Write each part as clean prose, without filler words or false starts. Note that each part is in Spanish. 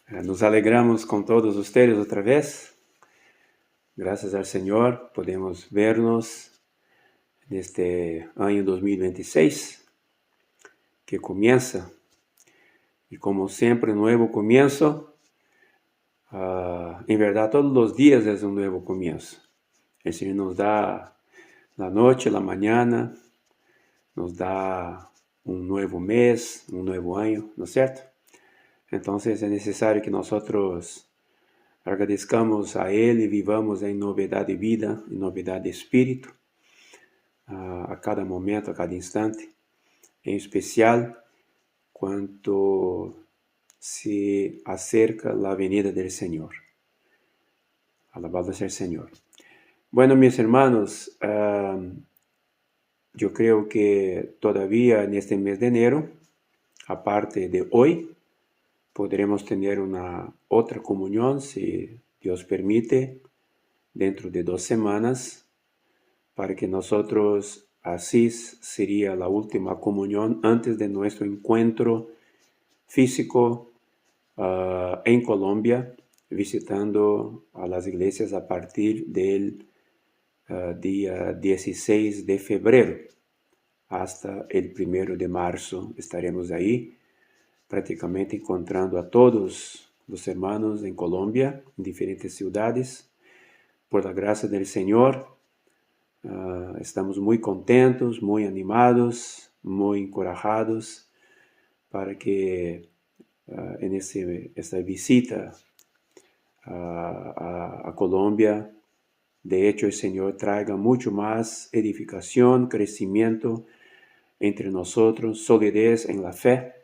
Nos alegramos con todos ustedes otra vez. Gracias al Señor podemos vernos en este año 2026 que comienza. Y como siempre, nuevo comienzo. En verdad, todos los días es un nuevo comienzo. El Señor nos da la noche, la mañana, nos da un nuevo mes, un nuevo año, ¿no es cierto? Entonces es necesario que nosotros agradezcamos a Él y vivamos en novedad de vida, en novedad de espíritu, a cada momento, a cada instante, en especial cuando se acerca la venida del Señor. Alabado sea el Señor. Bueno, mis hermanos, yo creo que todavía en este mes de enero, aparte de hoy, podremos tener una otra comunión, si Dios permite, dentro de 2 semanas, para que nosotros, así sería la última comunión antes de nuestro encuentro físico en Colombia, visitando a las iglesias a partir del día 16 de febrero hasta el 1 de marzo. Estaremos ahí prácticamente encontrando a todos los hermanos en Colombia, en diferentes ciudades. Por la gracia del Señor, estamos muy contentos, muy animados, muy encorajados para que en esta visita a Colombia, de hecho, el Señor traiga mucho más edificación, crecimiento entre nosotros, solidez en la fe.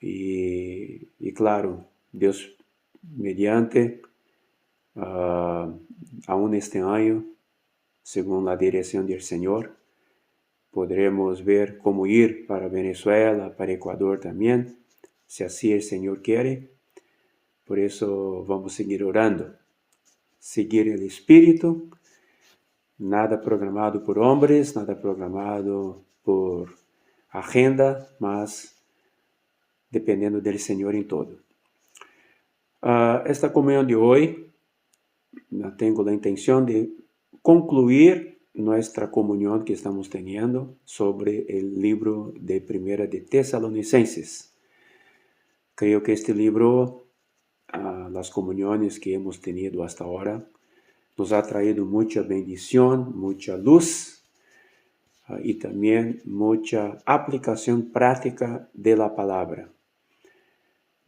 Y claro, Dios mediante, aún este año, según la dirección del Señor, podremos ver cómo ir para Venezuela, para Ecuador también, si así el Señor quiere. Por eso vamos a seguir orando, seguir el Espíritu, nada programado por hombres, nada programado por agenda, mas dependiendo del Señor en todo. Esta comunión de hoy, tengo la intención de concluir nuestra comunión que estamos teniendo sobre el libro de Primera de Tesalonicenses. Creo que este libro, las comuniones que hemos tenido hasta ahora, nos ha traído mucha bendición, mucha luz y también mucha aplicación práctica de la palabra.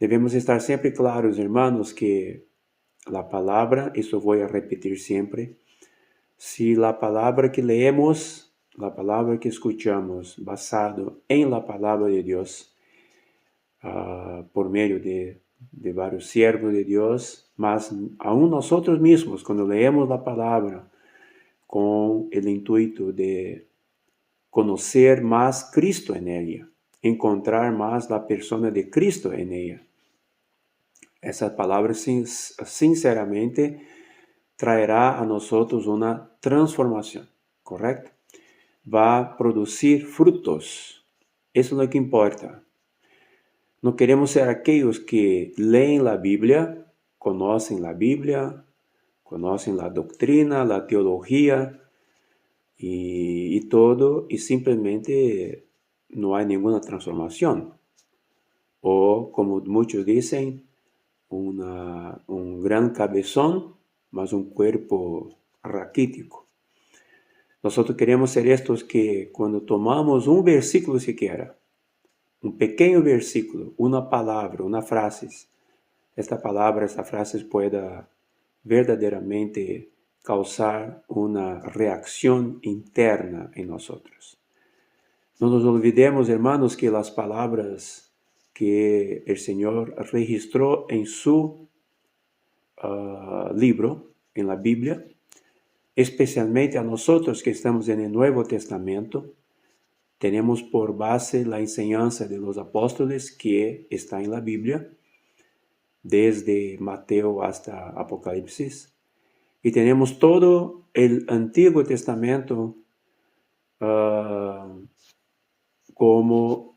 Debemos estar siempre claros, hermanos, que la palabra, eso voy a repetir siempre, si la palabra que leemos, la palabra que escuchamos, basado en la palabra de Dios, por medio de varios siervos de Dios, mas aún nosotros mismos, cuando leemos la palabra con el intuito de conocer más Cristo en ella, encontrar más la persona de Cristo en ella, esa palabra sinceramente traerá a nosotros una transformación, ¿correcto? Va a producir frutos. Eso es lo que importa. No queremos ser aquellos que leen la Biblia, conocen la doctrina, la teología y todo, y simplemente no hay ninguna transformación. O como muchos dicen, un gran cabezón, más un cuerpo raquítico. Nosotros queremos ser estos que cuando tomamos un versículo siquiera, un pequeño versículo, una palabra, una frase, esta frase pueda verdaderamente causar una reacción interna en nosotros. No nos olvidemos, hermanos, que las palabras que el Señor registró en su libro, en la Biblia, especialmente a nosotros que estamos en el Nuevo Testamento, tenemos por base la enseñanza de los apóstoles que está en la Biblia, desde Mateo hasta Apocalipsis, y tenemos todo el Antiguo Testamento como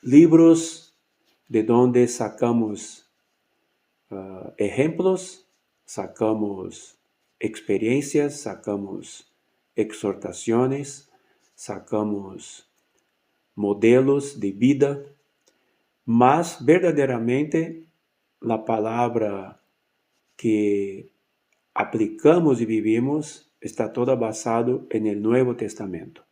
libros de donde sacamos ejemplos, sacamos experiencias, sacamos exhortaciones, sacamos modelos de vida, mas verdadeiramente a palavra que aplicamos e vivimos está toda basado en el Nuevo Testamento.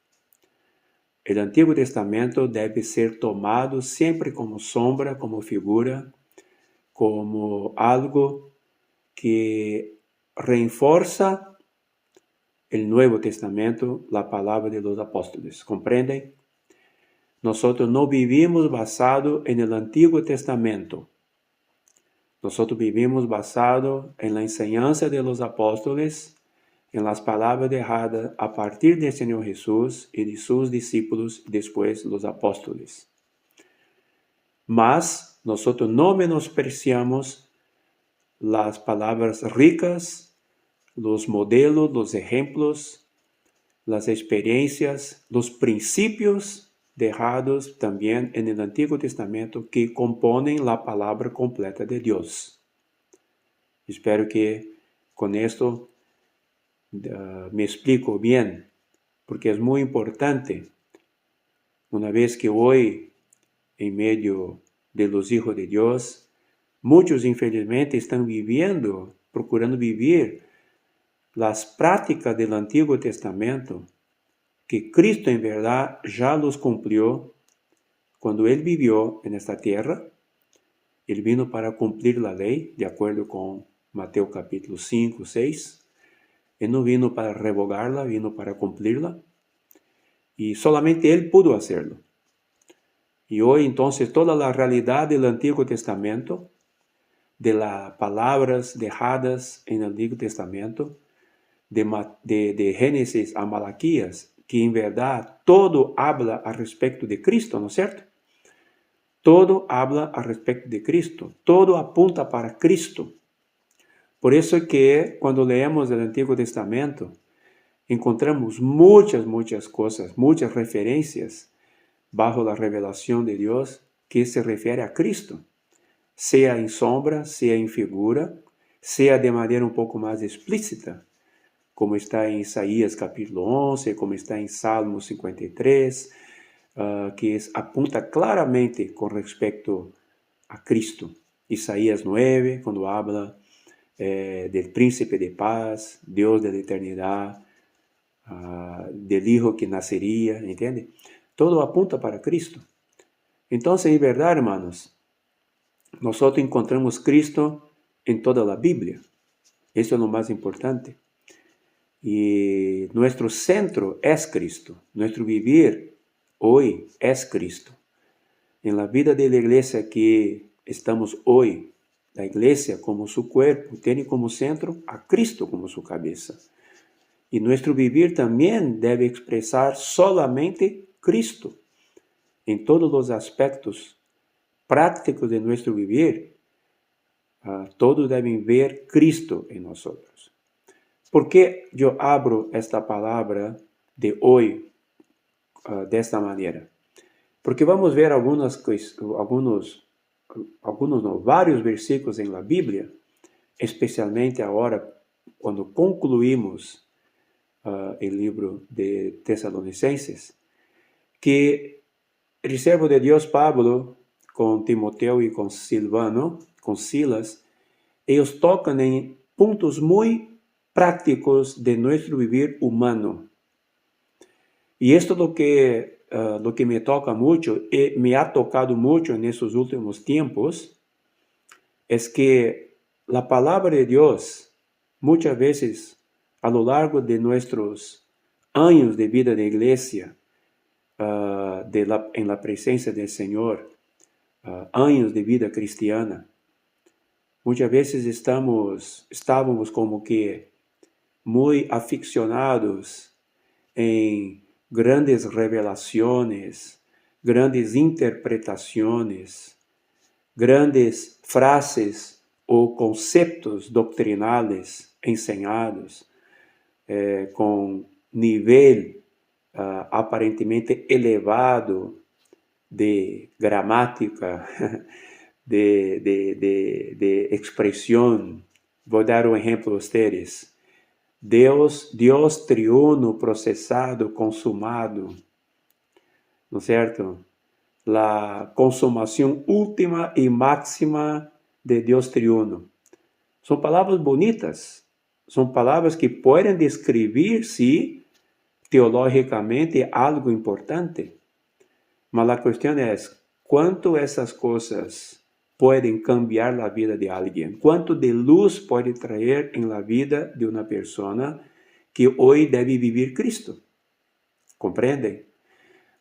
El Antiguo Testamento deve ser tomado sempre como sombra, como figura, como algo que reforça el Nuevo Testamento, la palabra de los apóstoles. ¿Comprenden? Nosotros no vivimos basado en el Antiguo Testamento. Nosotros vivimos basado en la enseñanza de los apóstoles, en las palabras dejadas a partir del Señor Jesús y de sus discípulos, después los apóstoles. Mas nosotros no menospreciamos las palabras ricas, los modelos, los ejemplos, las experiencias, los principios dejados también en el Antiguo Testamento que componen la palabra completa de Dios. Espero que con esto me explico bien, porque es muy importante. Una vez que hoy, en medio de los hijos de Dios, muchos infelizmente están viviendo, procurando vivir las prácticas del Antiguo Testamento, que Cristo en verdad ya los cumplió cuando Él vivió en esta tierra. Él vino para cumplir la ley, de acuerdo con Mateo capítulo 5, 6. Él no vino para revogarla, vino para cumplirla. Y solamente Él pudo hacerlo. Y hoy entonces toda la realidad del Antiguo Testamento, de las palabras dejadas en el Antiguo Testamento, de Génesis a Malaquías, que en verdad todo habla a respecto de Cristo, ¿no es cierto? Todo habla a respecto de Cristo, todo apunta para Cristo. Por eso es que cuando leemos el Antiguo Testamento, encontramos muchas cosas, muchas referencias bajo la revelación de Dios que se refiere a Cristo, sea en sombra, sea en figura, sea de manera un poco más explícita, como está en Isaías capítulo 11, como está en Salmo 53, que apunta claramente con respecto a Cristo. Isaías 9, cuando habla del príncipe de paz, Dios de la eternidad, del hijo que nacería, ¿entiende? Todo apunta para Cristo. Entonces, en verdad, hermanos, nosotros encontramos Cristo en toda la Biblia. Eso es lo más importante. Y nuestro centro es Cristo. Nuestro vivir hoy es Cristo. En la vida de la iglesia que estamos hoy, la iglesia como su cuerpo tiene como centro a Cristo como su cabeza. Y nuestro vivir también debe expresar solamente Cristo. En todos los aspectos prácticos de nuestro vivir, todos deben ver Cristo en nosotros. ¿Por qué yo abro esta palabra de hoy de esta manera? Porque vamos a ver varios versículos en la Biblia, especialmente ahora cuando concluimos el libro de Tesalonicenses, que el siervo de Dios Pablo, con Timoteo y con Silvano, con Silas, ellos tocan en puntos muy prácticos de nuestro vivir humano. Y esto es lo que me toca mucho, y me ha tocado mucho en estos últimos tiempos, es que la palabra de Dios, muchas veces, a lo largo de nuestros años de vida de iglesia, en la presencia del Señor, años de vida cristiana, muchas veces estábamos como que muy aficionados en grandes revelaciones, grandes interpretaciones, grandes frases o conceptos doctrinales enseñados con nivel aparentemente elevado de gramática, de expresión. Voy a dar un ejemplo a ustedes. Deus triuno, processado, consumado, ¿no es cierto? La consumación última y máxima de Dios triuno. Son palabras bonitas, son palabras que pueden describir, sí, teológicamente algo importante. Mas la cuestión es, ¿cuánto esas cosas pueden cambiar la vida de alguien? ¿Cuánto de luz puede traer en la vida de una persona que hoy debe vivir Cristo? ¿Comprenden?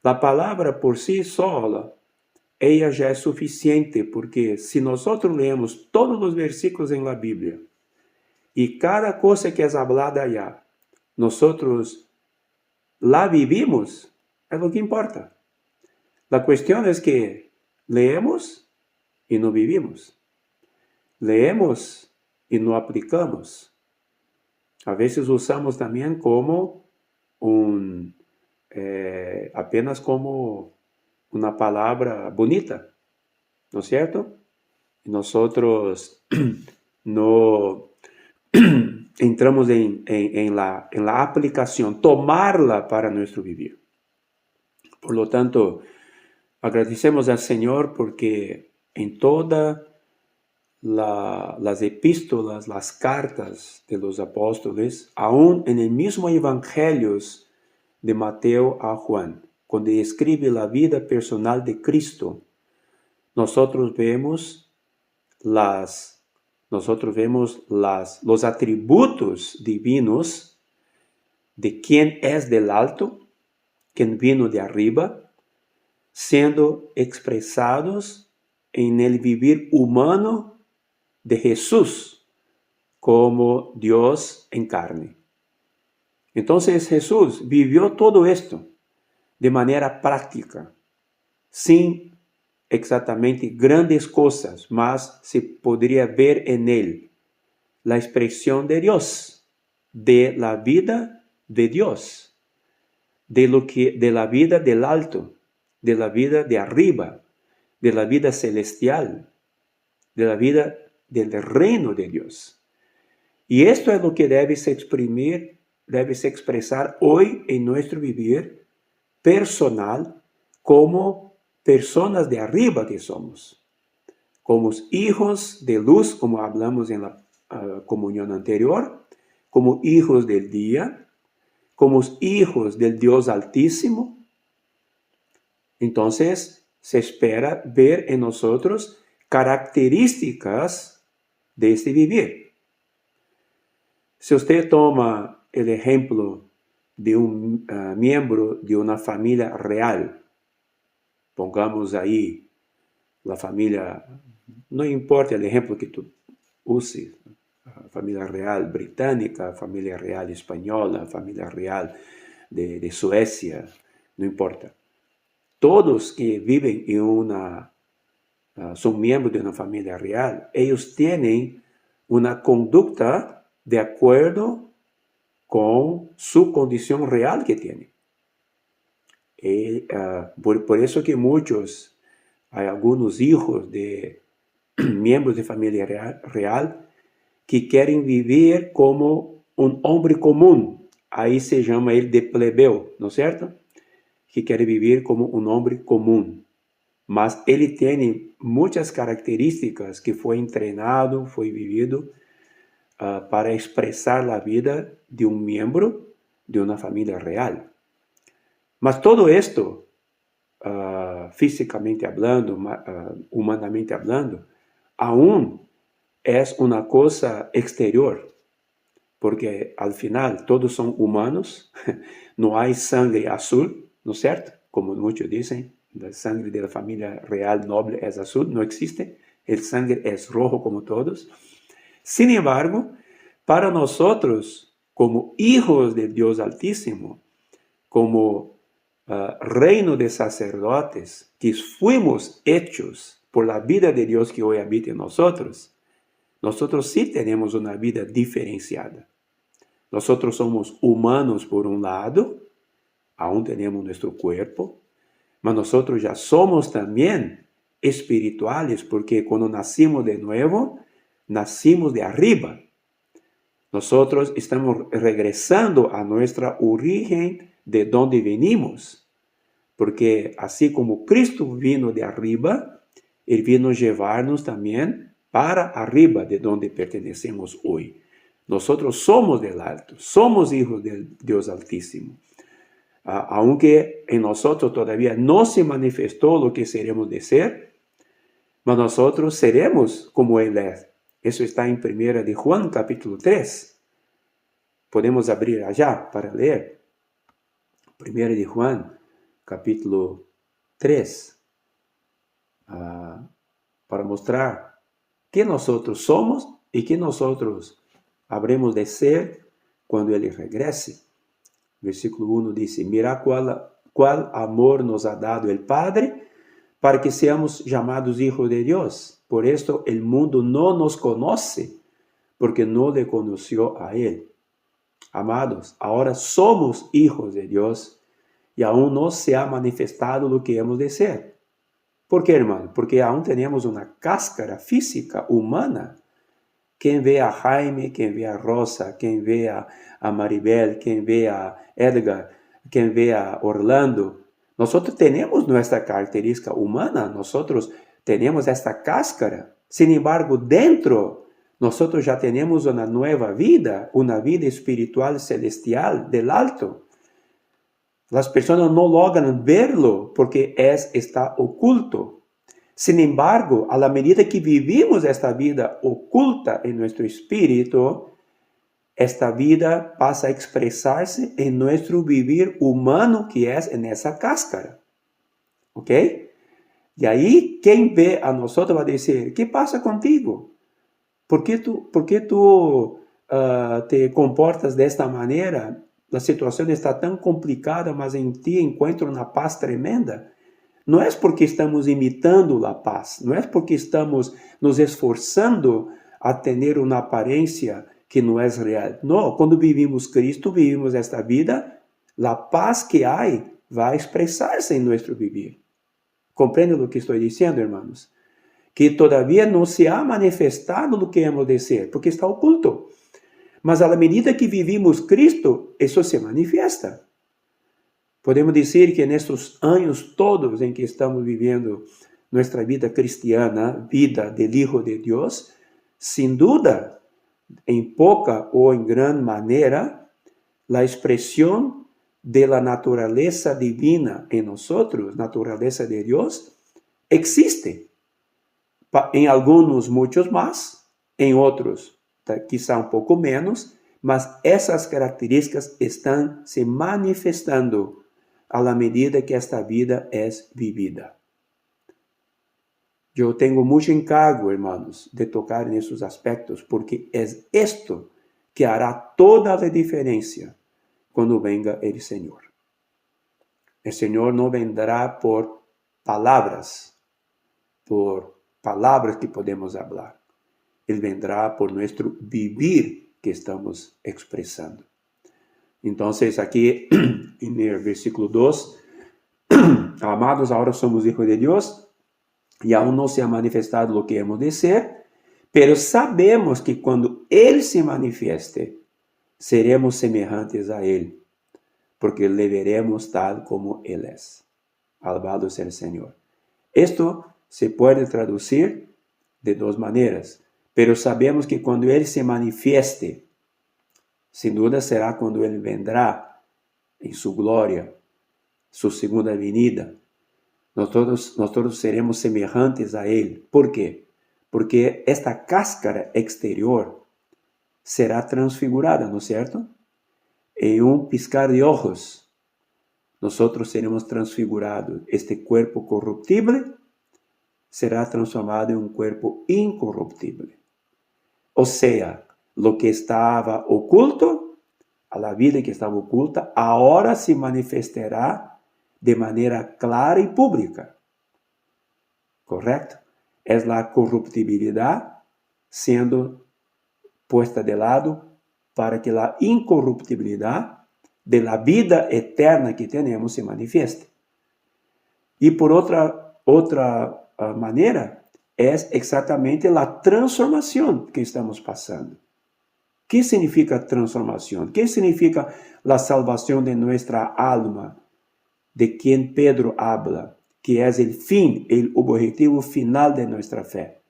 La palabra por sí sola, ella ya es suficiente, porque si nosotros leemos todos los versículos en la Biblia y cada cosa que es hablada allá, nosotros la vivimos, es lo que importa. La cuestión es que leemos y no vivimos. Leemos y no aplicamos. A veces usamos también como apenas como una palabra bonita, ¿no es cierto? Y nosotros no entramos en la aplicación, tomarla para nuestro vivir. Por lo tanto, agradecemos al Señor porque en todas las epístolas, las cartas de los apóstoles, aún en el mismo Evangelio de Mateo a Juan, cuando escribe la vida personal de Cristo, nosotros vemos los atributos divinos de quien es del alto, quien vino de arriba, siendo expresados en el vivir humano de Jesús como Dios en carne. Entonces Jesús vivió todo esto de manera práctica, sin exactamente grandes cosas, mas se podría ver en él la expresión de Dios, de la vida de Dios, de la vida del alto, de la vida de arriba, de la vida celestial, de la vida del reino de Dios. Y esto es lo que debe se expresar hoy en nuestro vivir personal como personas de arriba que somos, como hijos de luz, como hablamos en la comunión anterior, como hijos del día, como hijos del Dios Altísimo. Entonces, se espera ver en nosotros características de este vivir. Si usted toma el ejemplo de un miembro de una familia real, pongamos ahí la familia, no importa el ejemplo que tú uses, familia real británica, familia real española, familia real de Suecia, no importa. Todos que viven en son miembros de una familia real, ellos tienen una conducta de acuerdo con su condición real que tienen. Por eso que hay algunos hijos de miembros de familia real que quieren vivir como un hombre común. Ahí se llama él de plebeo, ¿no es cierto? Que quiere vivir como un hombre común. Mas ele tiene muchas características que fue entrenado, fue vivido para expresar la vida de un miembro de una familia real. Mas todo esto, físicamente hablando, humanamente hablando, aún es una cosa exterior, porque al final todos son humanos, no hay sangre azul, ¿no es cierto? Como muchos dicen, la sangre de la familia real noble es azul, no existe, el sangre es rojo como todos. Sin embargo, para nosotros, como hijos de Dios Altísimo, como reino de sacerdotes, que fuimos hechos por la vida de Dios que hoy habita en nosotros sí tenemos una vida diferenciada. Nosotros somos humanos por un lado, aún tenemos nuestro cuerpo, mas nosotros ya somos también espirituales, porque cuando nacimos de nuevo, nacimos de arriba. Nosotros estamos regresando a nuestra origen de donde venimos, porque así como Cristo vino de arriba, Él vino a llevarnos también para arriba de donde pertenecemos hoy. Nosotros somos del alto, somos hijos del Dios Altísimo. Aunque en nosotros todavía no se manifestó lo que seremos de ser, mas nosotros seremos como Él es. Eso está en 1 de Juan, capítulo 3. Podemos abrir allá para leer. 1 de Juan, capítulo 3. Para mostrar que nosotros somos y que nosotros habremos de ser cuando Él regrese. Versículo 1 dice, mira cuál amor nos ha dado el Padre para que seamos llamados hijos de Dios. Por esto el mundo no nos conoce, porque no le conoció a Él. Amados, ahora somos hijos de Dios y aún no se ha manifestado lo que hemos de ser. ¿Por qué, hermano? Porque aún tenemos una cáscara física, humana. Quien ve a Jaime, quien ve a Rosa, quien ve a Maribel, quien ve a Edgar, quien ve a Orlando, nosotros tenemos nuestra característica humana, nosotros tenemos esta cáscara. Sin embargo, dentro, nosotros ya tenemos una nueva vida, una vida espiritual celestial del alto. Las personas no logran verlo porque está oculto. Sin embargo, a la medida que vivimos esta vida oculta en nuestro espíritu, esta vida pasa a expresarse en nuestro vivir humano que es en esa cáscara. ¿Ok? Y ahí, quien ve a nosotros va a decir, ¿qué pasa contigo? ¿Por qué tú te comportas de esta manera? La situación está tan complicada, mas en ti encuentro una paz tremenda. No es porque estamos imitando la paz, no es porque estamos nos esforzando a tener una apariencia que no es real. No, cuando vivimos Cristo, vivimos esta vida, la paz que hay va a expresarse en nuestro vivir. ¿Comprenden lo que estoy diciendo, hermanos? Que todavía no se ha manifestado lo que hemos de ser, porque está oculto. Mas a la medida que vivimos Cristo, eso se manifiesta. Podemos decir que en estos años todos en que estamos viviendo nuestra vida cristiana, vida del Hijo de Dios, sin duda, en poca o en gran manera, la expresión de la naturaleza divina en nosotros, naturaleza de Dios, existe. En algunos muchos más, en otros quizá un poco menos, mas esas características están se manifestando a la medida que esta vida es vivida. Yo tengo mucho encargo, hermanos, de tocar en esos aspectos, porque es esto que hará toda la diferencia cuando venga el Señor. El Señor no vendrá por palabras que podemos hablar. Él vendrá por nuestro vivir que estamos expresando. Entonces, aquí en el versículo 2, amados, ahora somos hijos de Dios y aún no se ha manifestado lo que hemos de ser, pero sabemos que cuando Él se manifieste, seremos semejantes a Él, porque le veremos tal como Él es. Alabado sea el Señor. Esto se puede traducir de dos maneras, pero sabemos que cuando Él se manifieste, sin duda será cuando Él vendrá en su gloria, su segunda venida. Nosotros seremos semejantes a Él. ¿Por qué? Porque esta cáscara exterior será transfigurada, ¿no es cierto? En un piscar de ojos, nosotros seremos transfigurados. Este cuerpo corruptible será transformado en un cuerpo incorruptible. O sea, lo que estaba oculto, a la vida que estaba oculta, ahora se manifestará de manera clara y pública. ¿Correcto? Es la corruptibilidad siendo puesta de lado para que la incorruptibilidad de la vida eterna que tenemos se manifieste. Y por otra manera es exactamente la transformación que estamos pasando. ¿Qué significa transformación? ¿Qué significa la salvación de nuestra alma, de quien Pedro habla, que es el fin, el objetivo final de nuestra fe?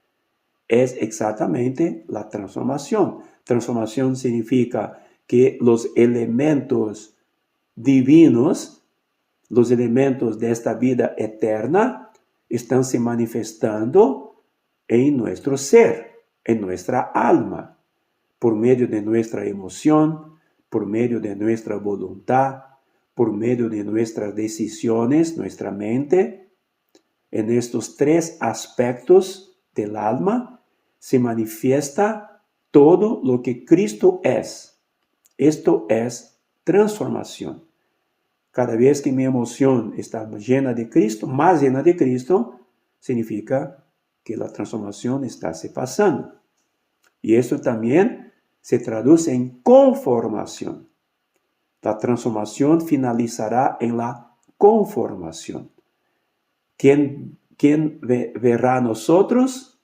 Es exactamente la transformación. Transformación significa que los elementos divinos, los elementos de esta vida eterna, están se manifestando en nuestro ser, en nuestra alma, por medio de nuestra emoción, por medio de nuestra voluntad, por medio de nuestras decisiones, nuestra mente. En estos tres aspectos del alma se manifiesta todo lo que Cristo es. Esto es transformación. Cada vez que mi emoción está llena de Cristo, más llena de Cristo, significa que la transformación está se pasando. Y esto también se traduce en conformación. La transformación finalizará en la conformación. Quien verá a nosotros,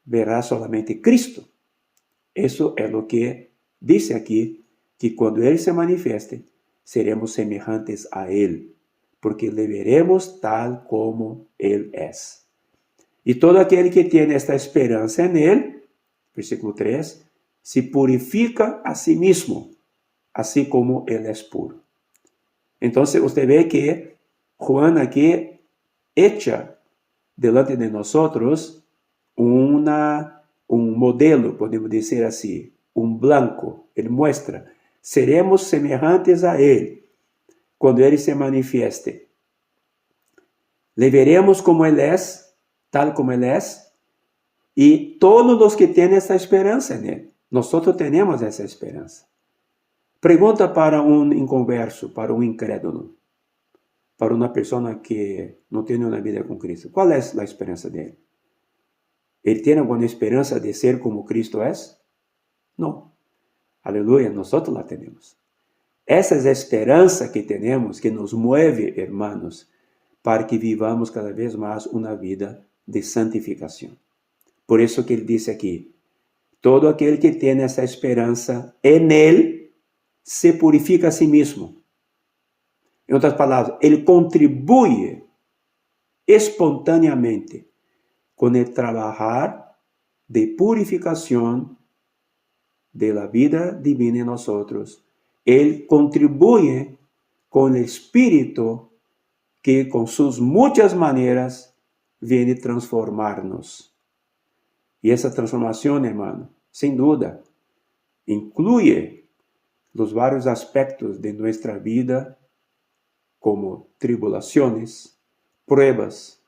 verá solamente Cristo. Eso es lo que dice aquí, que cuando Él se manifieste, seremos semejantes a Él, porque le veremos tal como Él es. Y todo aquel que tiene esta esperanza en Él, versículo 3, se purifica a sí mismo, así como Él es puro. Entonces usted ve que Juan aquí echa delante de nosotros un modelo, podemos decir así, un blanco. Él muestra, seremos semejantes a Él cuando Él se manifieste. Le veremos como Él es, tal como Él es, y todos los que tienen esa esperanza en Él. Nosotros tenemos esa esperanza. Pregunta para un inconverso, para un incrédulo, para una persona que no tiene una vida con Cristo. ¿Cuál es la esperanza de él? ¿Él tiene alguna esperanza de ser como Cristo es? No. Aleluya, nosotros la tenemos. Esa es la esperanza que tenemos, que nos mueve, hermanos, para que vivamos cada vez más una vida de santificación. Por eso que él dice aquí, todo aquel que tiene esa esperanza en él, se purifica a sí mismo. En otras palabras, él contribuye espontáneamente con el trabajar de purificación de la vida divina en nosotros. Él contribuye con el Espíritu que con sus muchas maneras viene a transformarnos. Y esa transformación, hermano, sin duda, incluye los varios aspectos de nuestra vida, como tribulaciones, pruebas,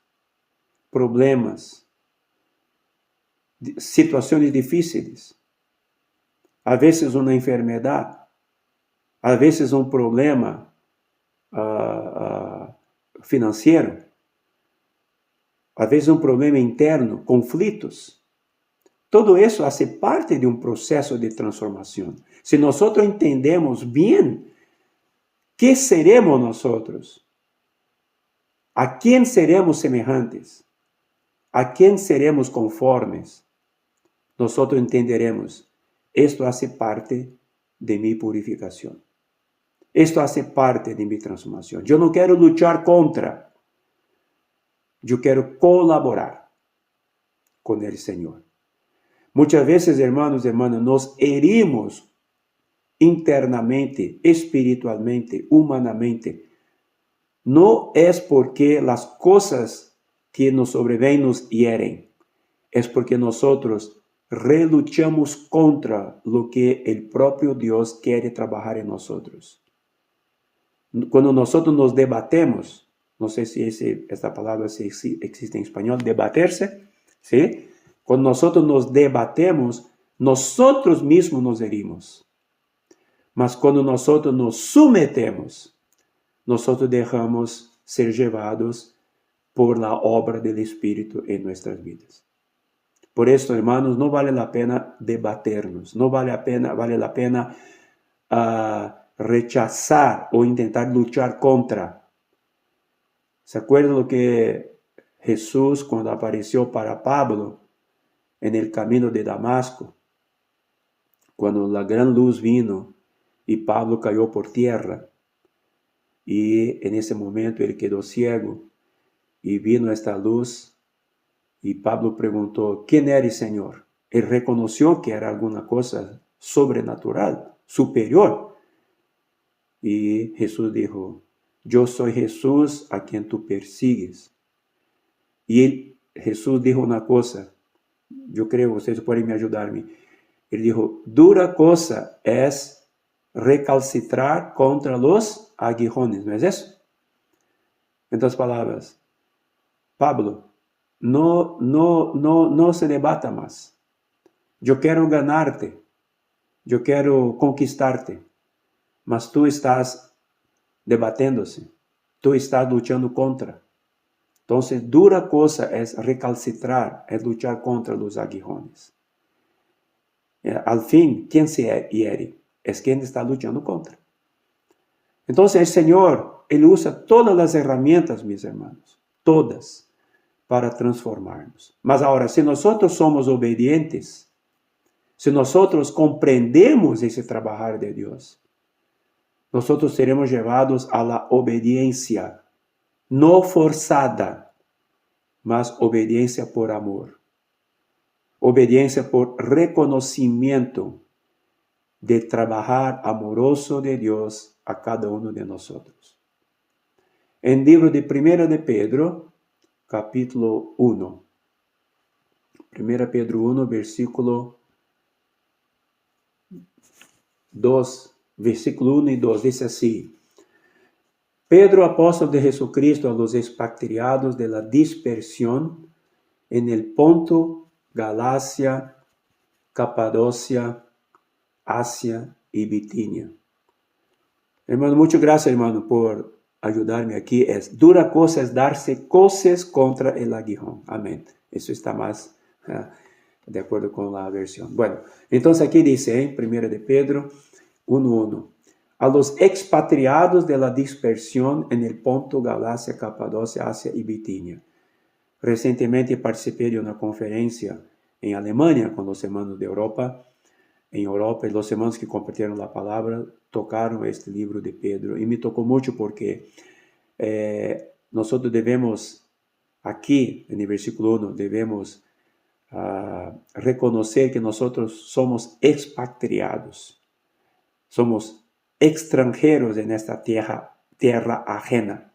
problemas, situaciones difíciles, a veces una enfermedad, a veces un problema financiero, a veces un problema interno, conflitos. Todo eso hace parte de un proceso de transformación. Si nosotros entendemos bien qué seremos nosotros, a quién seremos semejantes, a quién seremos conformes, nosotros entenderemos, esto hace parte de mi purificación. Esto hace parte de mi transformación. Yo no quiero luchar contra, yo quiero colaborar con el Señor. Muchas veces, hermanos y hermanas, nos herimos internamente, espiritualmente, humanamente. No es porque las cosas que nos sobrevienen nos hieren, es porque nosotros reluchamos contra lo que el propio Dios quiere trabajar en nosotros. Cuando nosotros nos debatemos, no sé si esta palabra existe en español, debaterse, ¿sí? Cuando nosotros nos debatemos, nosotros mismos nos herimos. Mas cuando nosotros nos sometemos, nosotros dejamos ser llevados por la obra del Espíritu en nuestras vidas. Por esto, hermanos, no vale la pena debaternos, no vale la pena rechazar o intentar luchar contra. ¿Se acuerdan lo que Jesús cuando apareció para Pablo en el camino de Damasco, cuando la gran luz vino y Pablo cayó por tierra, y en ese momento él quedó ciego, y vino esta luz, y Pablo preguntó, ¿quién eres, Señor? Él reconoció que era alguna cosa sobrenatural, superior. Y Jesús dijo, yo soy Jesús a quien tú persigues. Y Jesús dijo una cosa, yo creo que ustedes pueden ayudarme. Él dijo, dura cosa es recalcitrar contra los aguijones, ¿no es eso? En otras palabras, Pablo, no se debata más. Yo quiero ganarte, yo quiero conquistarte, mas tú estás debatiéndose, tú estás luchando contra. Entonces, dura cosa es recalcitrar, es luchar contra los aguijones. Al fin, ¿quién se hiere? Es quien está luchando contra. Entonces, el Señor, Él usa todas las herramientas, mis hermanos, todas, para transformarnos. Mas ahora, si nosotros somos obedientes, si nosotros comprendemos ese trabajar de Dios, nosotros seremos llevados a la obediencia, no forzada, mas obediencia por amor. Obediencia por reconocimiento del trabajar amoroso de Dios a cada uno de nosotros. En el libro de 1 de Pedro, capítulo 1. 1 Pedro 1, versículo 2, versículo 1 y 2, dice así. Pedro, apóstol de Jesucristo, a los expatriados de la dispersión en el Ponto, Galacia, Capadocia, Asia y Bitinia. Hermano, muchas gracias, hermano, por ayudarme aquí. Es dura cosa es darse coces contra el aguijón. Amén. Eso está más de acuerdo con la versión. Bueno, entonces aquí dice, 1 de Pedro 1:1. A los expatriados de la dispersión en el Ponto, Galacia, Capadocia, Asia y Bitinia. Recientemente participé de una conferencia en Alemania con los hermanos de Europa. En Europa, y los hermanos que compartieron la palabra tocaron este libro de Pedro. Y me tocó mucho porque nosotros debemos, aquí en el versículo 1, debemos reconocer que nosotros somos expatriados. Somos extranjeros en esta tierra ajena.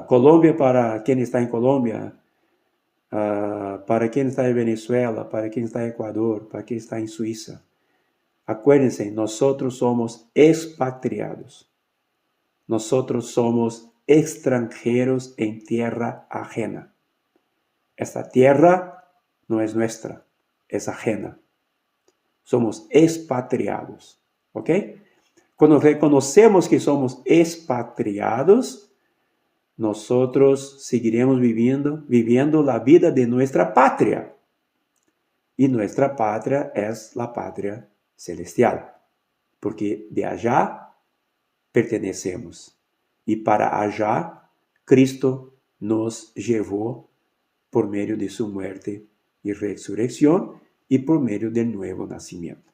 Colombia, para quien está en Colombia, para quien está en Venezuela, para quien está en Ecuador, para quien está en Suiza. Acuérdense, nosotros somos expatriados. Nosotros somos extranjeros en tierra ajena. Esta tierra no es nuestra, es ajena. Somos expatriados, ¿ok? Cuando reconocemos que somos expatriados, nosotros seguiremos viviendo la vida de nuestra patria. Y nuestra patria es la patria celestial, porque de allá pertenecemos. Y para allá, Cristo nos llevó por medio de su muerte y resurrección y por medio del nuevo nacimiento.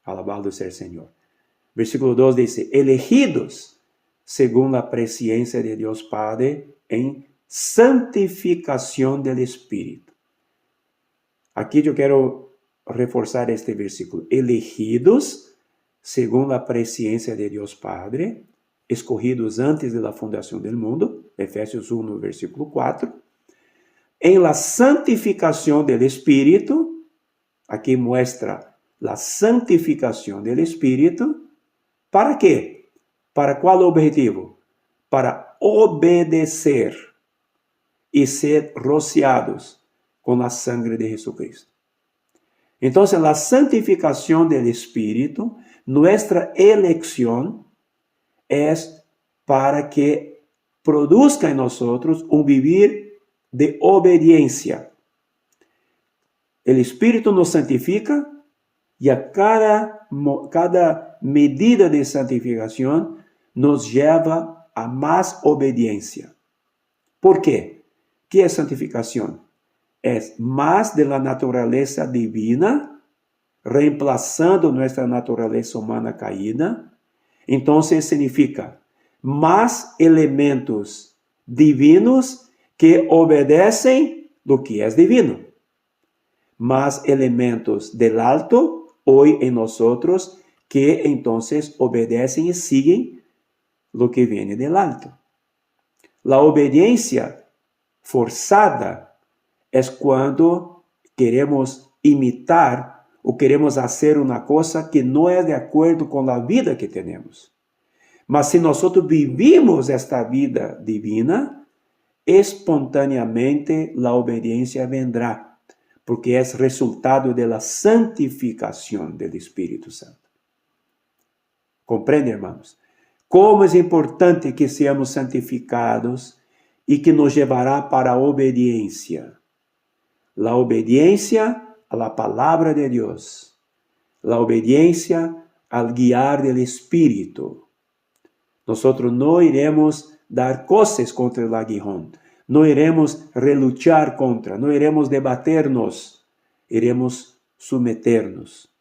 Alabado sea el Señor. Versículo 2 dice, elegidos según la presciencia de Dios Padre en santificación del Espíritu. Aquí yo quiero reforzar este versículo. Elegidos según la presciencia de Dios Padre, escogidos antes de la fundación del mundo, Efesios 1, versículo 4, en la santificación del Espíritu, aquí muestra la santificación del Espíritu, ¿para qué? ¿Para cuál objetivo? Para obedecer y ser rociados con la sangre de Jesucristo. Entonces, la santificación del Espíritu, nuestra elección, es para que produzca en nosotros un vivir de obediencia. El Espíritu nos santifica y a cada medida de santificación nos lleva a más obediencia. ¿Por qué? ¿Qué es santificación? Es más de la naturaleza divina, reemplazando nuestra naturaleza humana caída. Entonces significa más elementos divinos que obedecen lo que es divino. Más elementos del alto hoy en nosotros que entonces obedecen y siguen lo que viene del alto. La obediencia forzada es cuando queremos imitar o queremos hacer una cosa que no es de acuerdo con la vida que tenemos. Mas si nosotros vivimos esta vida divina, espontaneamente la obediencia vendrá, porque es resultado de la santificación del Espíritu Santo. ¿Comprende, hermanos? Como es importante que seamos santificados y que nos llevará para a obediencia. La obediencia a la palabra de Dios. La obediencia al guiar del Espíritu. Nosotros no iremos dar coces contra el aguijón. No iremos reluchar contra, no iremos debaternos. Iremos someternos.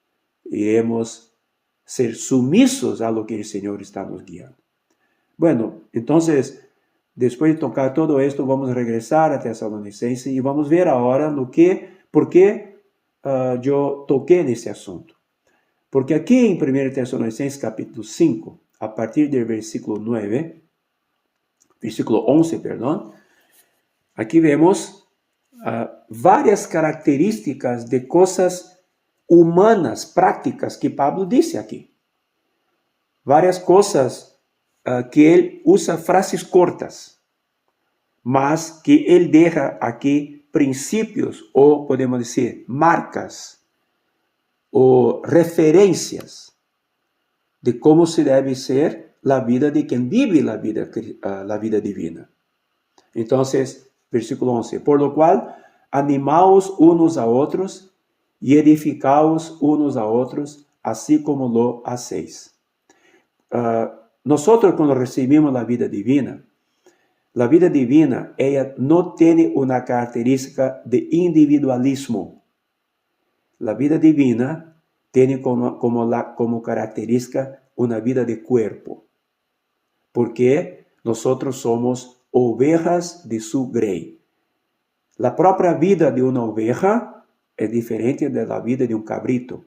Iremos ser sumisos a lo que el Señor está nos guiando. Bueno, entonces, después de tocar todo esto, vamos a regresar a Tesalonicenses y vamos a ver ahora por qué yo toqué en ese asunto. Porque aquí en 1 Tesalonicenses capítulo 5, a partir del versículo 11, aquí vemos varias características de cosas humanas, prácticas, que Pablo dice aquí. Varias cosas que él usa frases cortas, mas que él deja aquí principios, o podemos decir, marcas, o referencias de cómo se debe ser la vida de quien vive la vida divina. Entonces, versículo 11, por lo cual, animaos unos a otros y edificaos unos a otros, así como lo hacéis. Nosotros cuando recibimos la vida divina, ella no tiene una característica de individualismo. La vida divina tiene como característica una vida de cuerpo, porque nosotros somos ovejas de su grey. La propia vida de una oveja es diferente de la vida de un cabrito,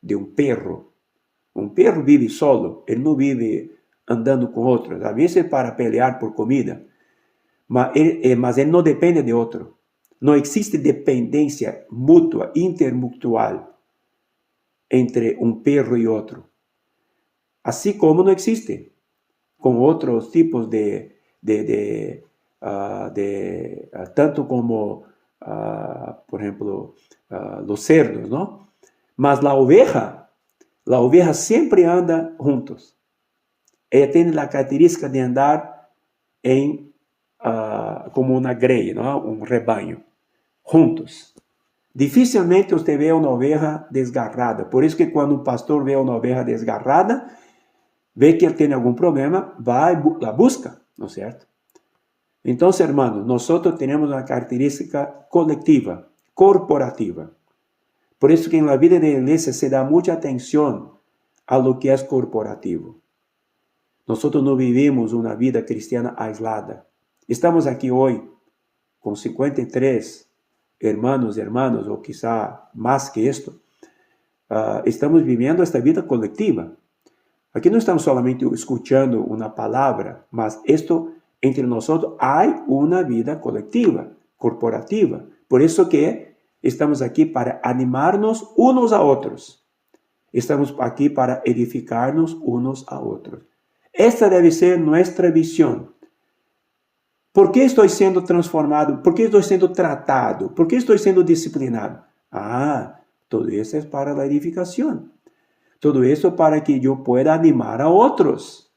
de un perro. Un perro vive solo, él no vive andando con otros, a veces para pelear por comida, mas él no depende de otro. No existe dependencia mutua, intermutual, entre un perro y otro. Así como no existe con otros tipos tanto como, por ejemplo, los cerdos, ¿no? Mas la oveja siempre anda juntos. Ella tiene la característica de andar como una grey, ¿no? Un rebaño, juntos. Dificilmente usted ve una oveja desgarrada. Por eso que cuando un pastor ve una oveja desgarrada, ve que él tiene algún problema, va y la busca, ¿no es cierto? Entonces, hermanos, nosotros tenemos una característica colectiva, corporativa. Por eso que en la vida de la iglesia se da mucha atención a lo que es corporativo. Nosotros no vivimos una vida cristiana aislada. Estamos aquí hoy con 53 hermanos y hermanas, o quizá más que esto. Estamos viviendo esta vida colectiva. Aquí no estamos solamente escuchando una palabra, mas esto entre nosotros hay una vida colectiva, corporativa. Por eso que estamos aquí para animarnos unos a otros. Estamos aquí para edificarnos unos a otros. Esta debe ser nuestra visión. ¿Por qué estoy siendo transformado? ¿Por qué estoy siendo tratado? ¿Por qué estoy siendo disciplinado? Todo eso es para la edificación. Todo eso para que yo pueda animar a otros.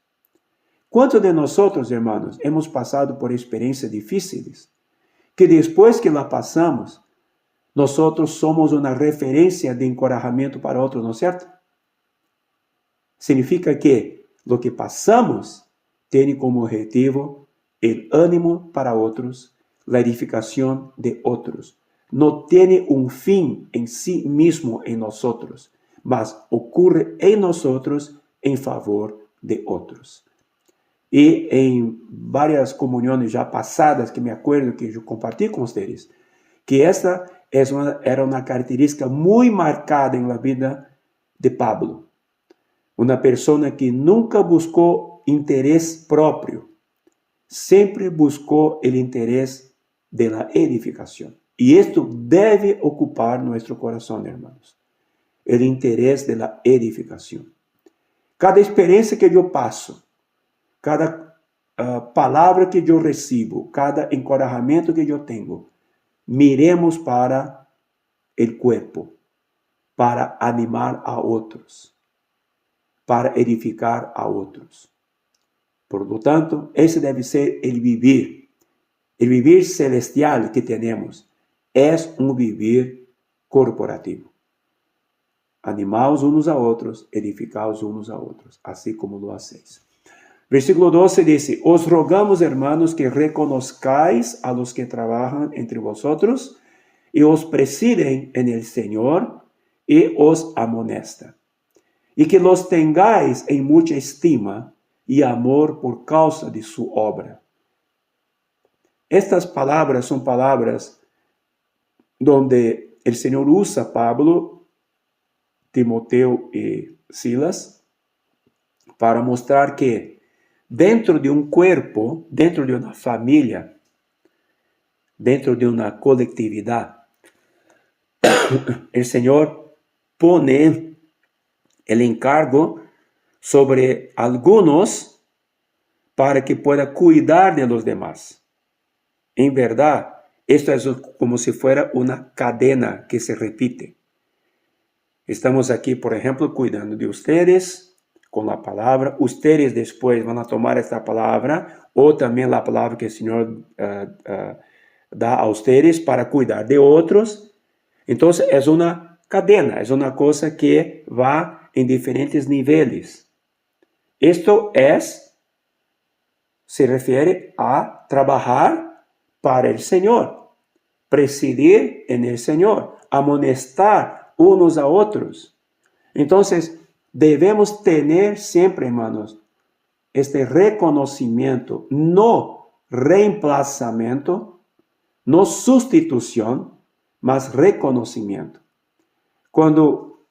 ¿Cuántos de nosotros, hermanos, hemos pasado por experiencias difíciles? Que después que la pasamos, nosotros somos una referencia de encorajamiento para otros, ¿no es cierto? Significa que lo que pasamos tiene como objetivo el ánimo para otros, la edificación de otros. No tiene un fin en sí mismo en nosotros, mas ocurre en nosotros en favor de otros. Y en varias comuniones ya pasadas, que me acuerdo que yo compartí con ustedes, que esta era una característica muy marcada en la vida de Pablo. Una persona que nunca buscó interés propio, siempre buscó el interés de la edificación. Y esto debe ocupar nuestro corazón, hermanos. El interés de la edificación. Cada experiencia que yo paso, cada palabra que yo recibo, cada encorajamiento que yo tengo, miremos para el cuerpo, para animar a otros, para edificar a otros. Por lo tanto, ese debe ser el vivir celestial que tenemos. Es un vivir corporativo. Animaos unos a otros, edificaos unos a otros, así como lo hacéis. Versículo 12 dice, os rogamos, hermanos, que reconozcáis a los que trabajan entre vosotros y os presiden en el Señor y os amonestan, y que los tengáis en mucha estima y amor por causa de su obra. Estas palabras son palabras donde el Señor usa a Pablo, Timoteo y Silas para mostrar que dentro de un cuerpo, dentro de una familia, dentro de una colectividad, el Señor pone el encargo sobre algunos para que pueda cuidar de los demás. En verdad, esto es como si fuera una cadena que se repite. Estamos aquí, por ejemplo, cuidando de ustedes con la palabra. Ustedes después van a tomar esta palabra o también la palabra que el Señor da a ustedes para cuidar de otros. Entonces es una cadena, es una cosa que va en diferentes niveles. Esto se refiere a trabajar para el Señor, presidir en el Señor, amonestar unos a otros. Entonces, debemos tener siempre, hermanos, este reconocimiento, no reemplazamiento, no sustitución, mas reconocimiento. Cuando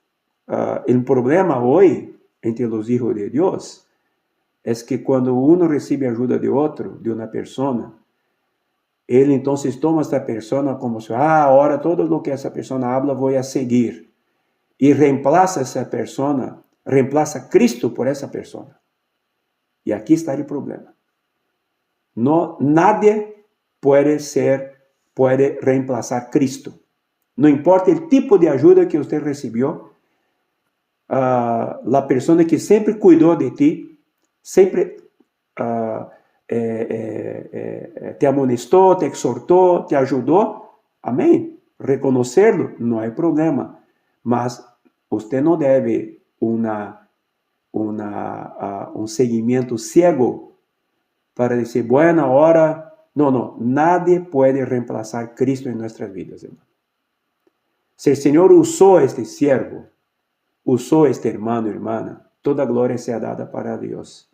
el problema hoy entre los hijos de Dios es que cuando uno recibe ayuda de otro, de una persona, él entonces toma a esta persona como si, ahora todo lo que esa persona habla voy a seguir. Y reemplaza a esa persona, reemplaza a Cristo por esa persona. Y aquí está el problema. No, nadie puede reemplazar a Cristo. No importa el tipo de ayuda que usted recibió, la persona que siempre cuidó de ti, siempre te amonestó, te exhortó, te ayudó. Amén. Reconocerlo, no hay problema. Mas usted no debe un seguimiento ciego para decir, bueno, ahora, no, nadie puede reemplazar a Cristo en nuestras vidas, hermano. Si el Señor usó este siervo, usó este hermano, hermana, toda gloria sea dada para Dios.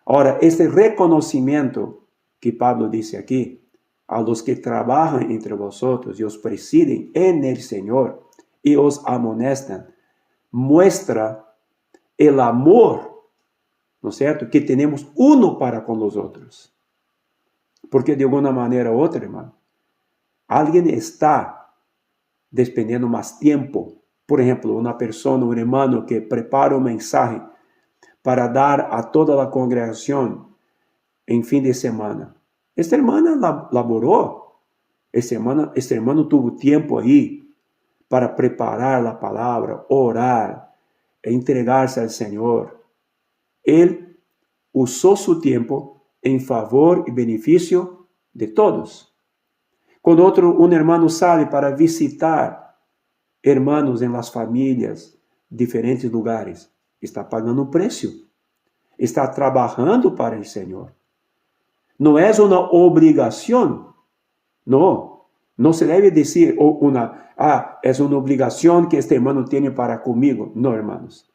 Ahora, este reconocimiento que Pablo dice aquí, a los que trabajan entre vosotros y os presiden en el Señor y os amonestan, muestra el amor, ¿no es cierto?, que tenemos uno para con los otros. Porque de alguna manera u otra, hermano, alguien está despendiendo más tiempo. Por ejemplo, una persona, un hermano que prepara un mensaje para dar a toda la congregación en fin de semana. Esta hermana laboró. Este hermano tuvo tiempo ahí para preparar la palabra, orar, e entregarse al Señor. Él usó su tiempo en favor y beneficio de todos. Cuando un hermano sale para visitar hermanos en las familias, diferentes lugares, está pagando un precio. Está trabajando para el Señor. No es una obligación. No, no se debe decir es una obligación que este hermano tiene para conmigo. No, hermanos.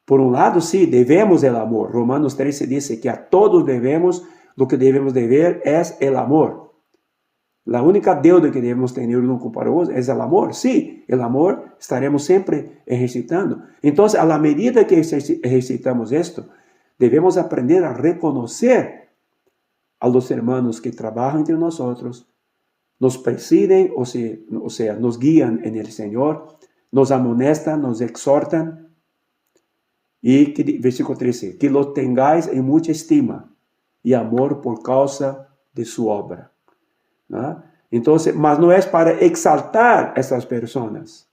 Por un lado, sí, debemos el amor. Romanos 13 dice que a todos debemos, lo que debemos deber es el amor. La única deuda que debemos tener uno para otro es el amor. Sí, el amor estaremos siempre ejercitando. Entonces, a la medida que ejercitamos esto, debemos aprender a reconocer a los hermanos que trabajan entre nosotros, nos presiden, o sea, nos guían en el Señor, nos amonestan, nos exhortan. Y versículo 13, que lo tengáis en mucha estima y amor por causa de su obra. ¿No? Entonces, mas no es para exaltar a estas personas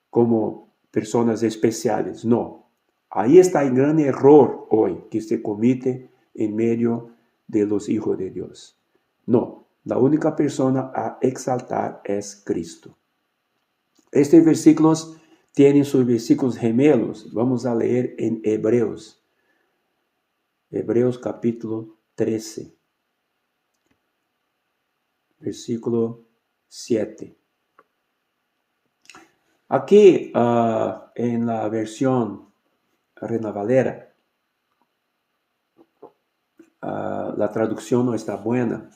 como personas especiales, no. Ahí está el gran error hoy que se comete en medio de los hijos de Dios. No, la única persona a exaltar es Cristo. Estos versículos tienen sus versículos gemelos. Vamos a leer en Hebreos. Hebreos capítulo 13. Versículo 7. Aquí en la versión Reina Valera, la traducción no está buena,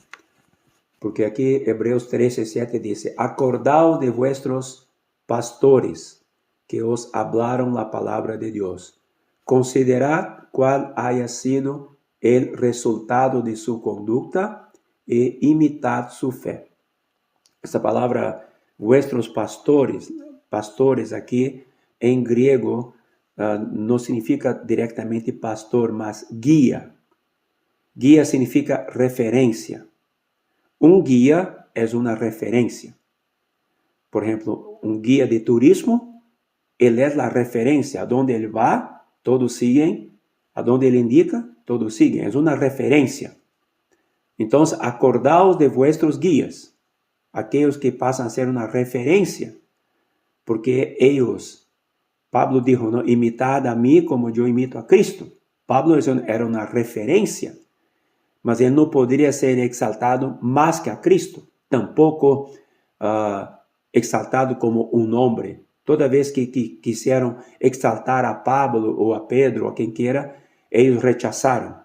porque aquí Hebreos 13, 7 dice, acordaos de vuestros pastores que os hablaron la palabra de Dios. Considerad cuál haya sido el resultado de su conducta e imitad su fe. Esta palabra, vuestros pastores aquí en griego no significa directamente pastor, mas guía. Guía significa referencia. Un guía es una referencia. Por ejemplo, un guía de turismo, él es la referencia. A donde él va, todos siguen. A donde él indica, todos siguen. Es una referencia. Entonces, acordaos de vuestros guías, aquellos que pasan a ser una referencia, porque ellos, Pablo dijo, ¿no? Imitad a mí como yo imito a Cristo. Pablo era una referencia, mas él no podría ser exaltado más que a Cristo, tampoco exaltado como un hombre. Toda vez que quisieron exaltar a Pablo o a Pedro o a quien quiera, ellos rechazaron.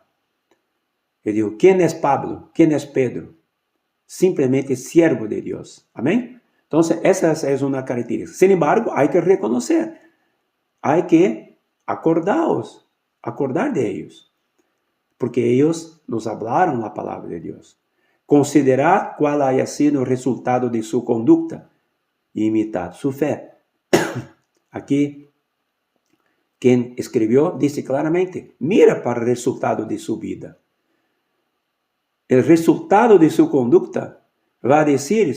Él dijo, ¿quién es Pablo? ¿Quién es Pedro? Simplemente siervo de Dios. Amén. Entonces, esa es una característica. Sin embargo, hay que reconocer, hay que acordar de ellos, porque ellos nos hablaron la palabra de Dios. Considerad cuál haya sido el resultado de su conducta y imitad su fe. Aquí, quien escribió dice claramente, mira para el resultado de su vida. El resultado de su conducta va a decir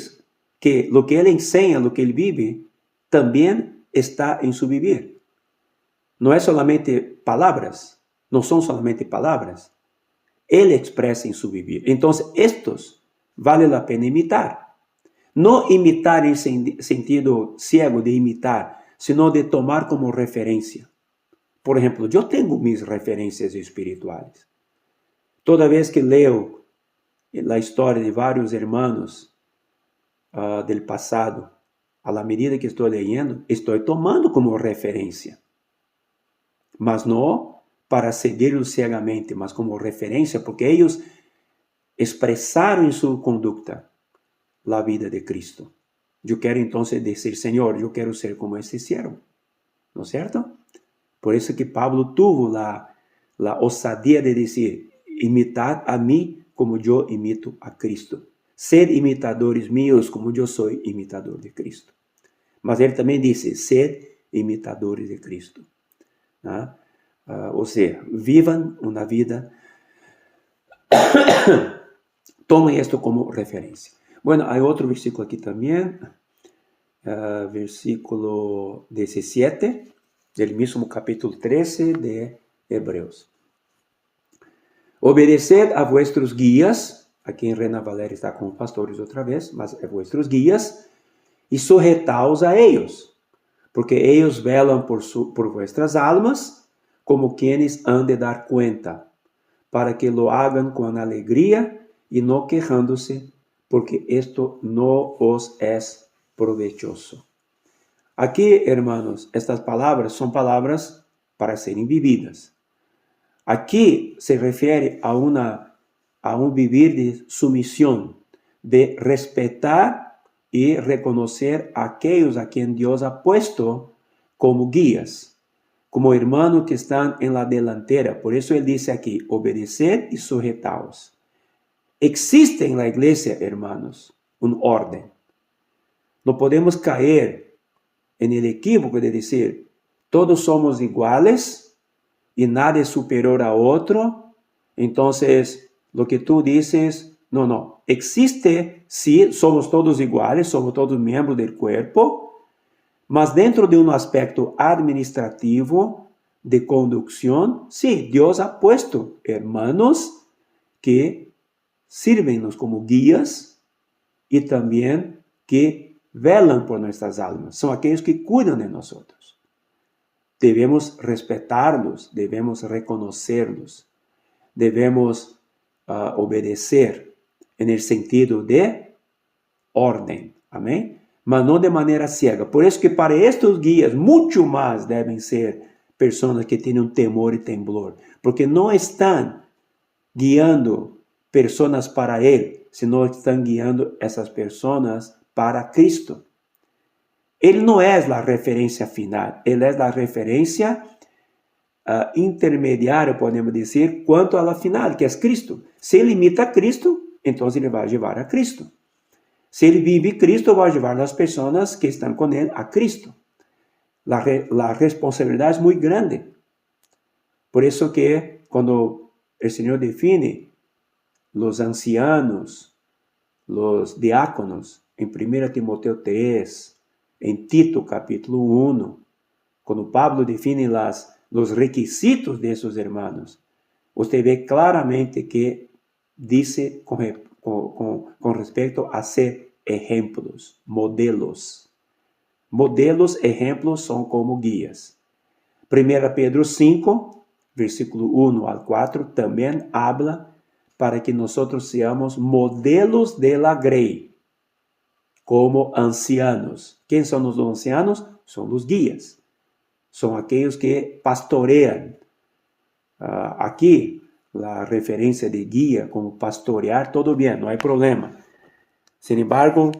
que lo que él enseña, lo que él vive, también está en su vivir. No es solamente palabras, no son solamente palabras. Él expresa en su vivir. Entonces, estos vale la pena imitar. No imitar en sentido ciego de imitar, sino de tomar como referencia. Por ejemplo, yo tengo mis referencias espirituales. Toda vez que leo la historia de varios hermanos del pasado, a la medida que estoy leyendo, estoy tomando como referencia. Mas no para seguirlos ciegamente, mas como referencia, porque ellos expresaron en su conducta la vida de Cristo. Yo quiero entonces decir, Señor, yo quiero ser como ese siervo. ¿No es cierto? Por eso que Pablo tuvo la osadía de decir, imitad a mí como yo imito a Cristo. Sed imitadores míos como yo soy imitador de Cristo. Mas él también dice, sed imitadores de Cristo. ¿Ah? O sea, vivan una vida, tomen esto como referencia. Bueno, hay otro versículo aquí también, versículo 17, del mismo capítulo 13 de Hebreos. Obedeced a vuestros guías, aquí en Reina Valera está con pastores otra vez, mas a vuestros guías, y sujetaos a ellos, porque ellos velan por vuestras almas, como quienes han de dar cuenta, para que lo hagan con alegría y no quejándose, porque esto no os es provechoso. Aquí, hermanos, estas palabras son palabras para serem vividas. Aquí se refiere a un vivir de sumisión, de respetar y reconocer a aquellos a quien Dios ha puesto como guías, como hermanos que están en la delantera. Por eso él dice aquí, obedeced y sujetaos. Existe en la iglesia, hermanos, un orden. No podemos caer en el equívoco de decir, todos somos iguales y nadie es superior a otro. Entonces, lo que tú dices, no. Existe, sí, somos todos iguales, somos todos miembros del cuerpo, mas dentro de un aspecto administrativo, de conducción, sí, Dios ha puesto hermanos que sirven-nos como guías y también que velan por nuestras almas. Son aquellos que cuidan de nosotros. Debemos respetarlos, debemos reconocerlos, debemos obedecer en el sentido de orden. Amén. Mas no de manera ciega. Por eso que para estos guías mucho más deben ser personas que tienen temor y temblor, porque no están guiando personas para Él, sino están guiando esas personas para Cristo. Él no es la referencia final, Él es la referencia intermediária, podemos dizer, quanto a la final, que é Cristo. Se ele imita a Cristo, então ele vai levar a Cristo. Se ele vive Cristo, vai levar as pessoas que estão com ele a Cristo. La responsabilidade é muito grande. Por isso que quando o Senhor define os ancianos, os diáconos, em 1 Timoteo 3, em Tito capítulo 1, quando Pablo define os requisitos de esos hermanos, você vê claramente que dice com respeito a ser ejemplos, modelos. Modelos, ejemplos são como guias. 1 Pedro 5, versículo 1 al 4, também habla para que nós seamos modelos de la grey, como ancianos. Quem são os ancianos? São os guias. São aqueles que pastoream. Aqui, a referência de guia como pastorear, todo bem, não há problema. Sin embargo,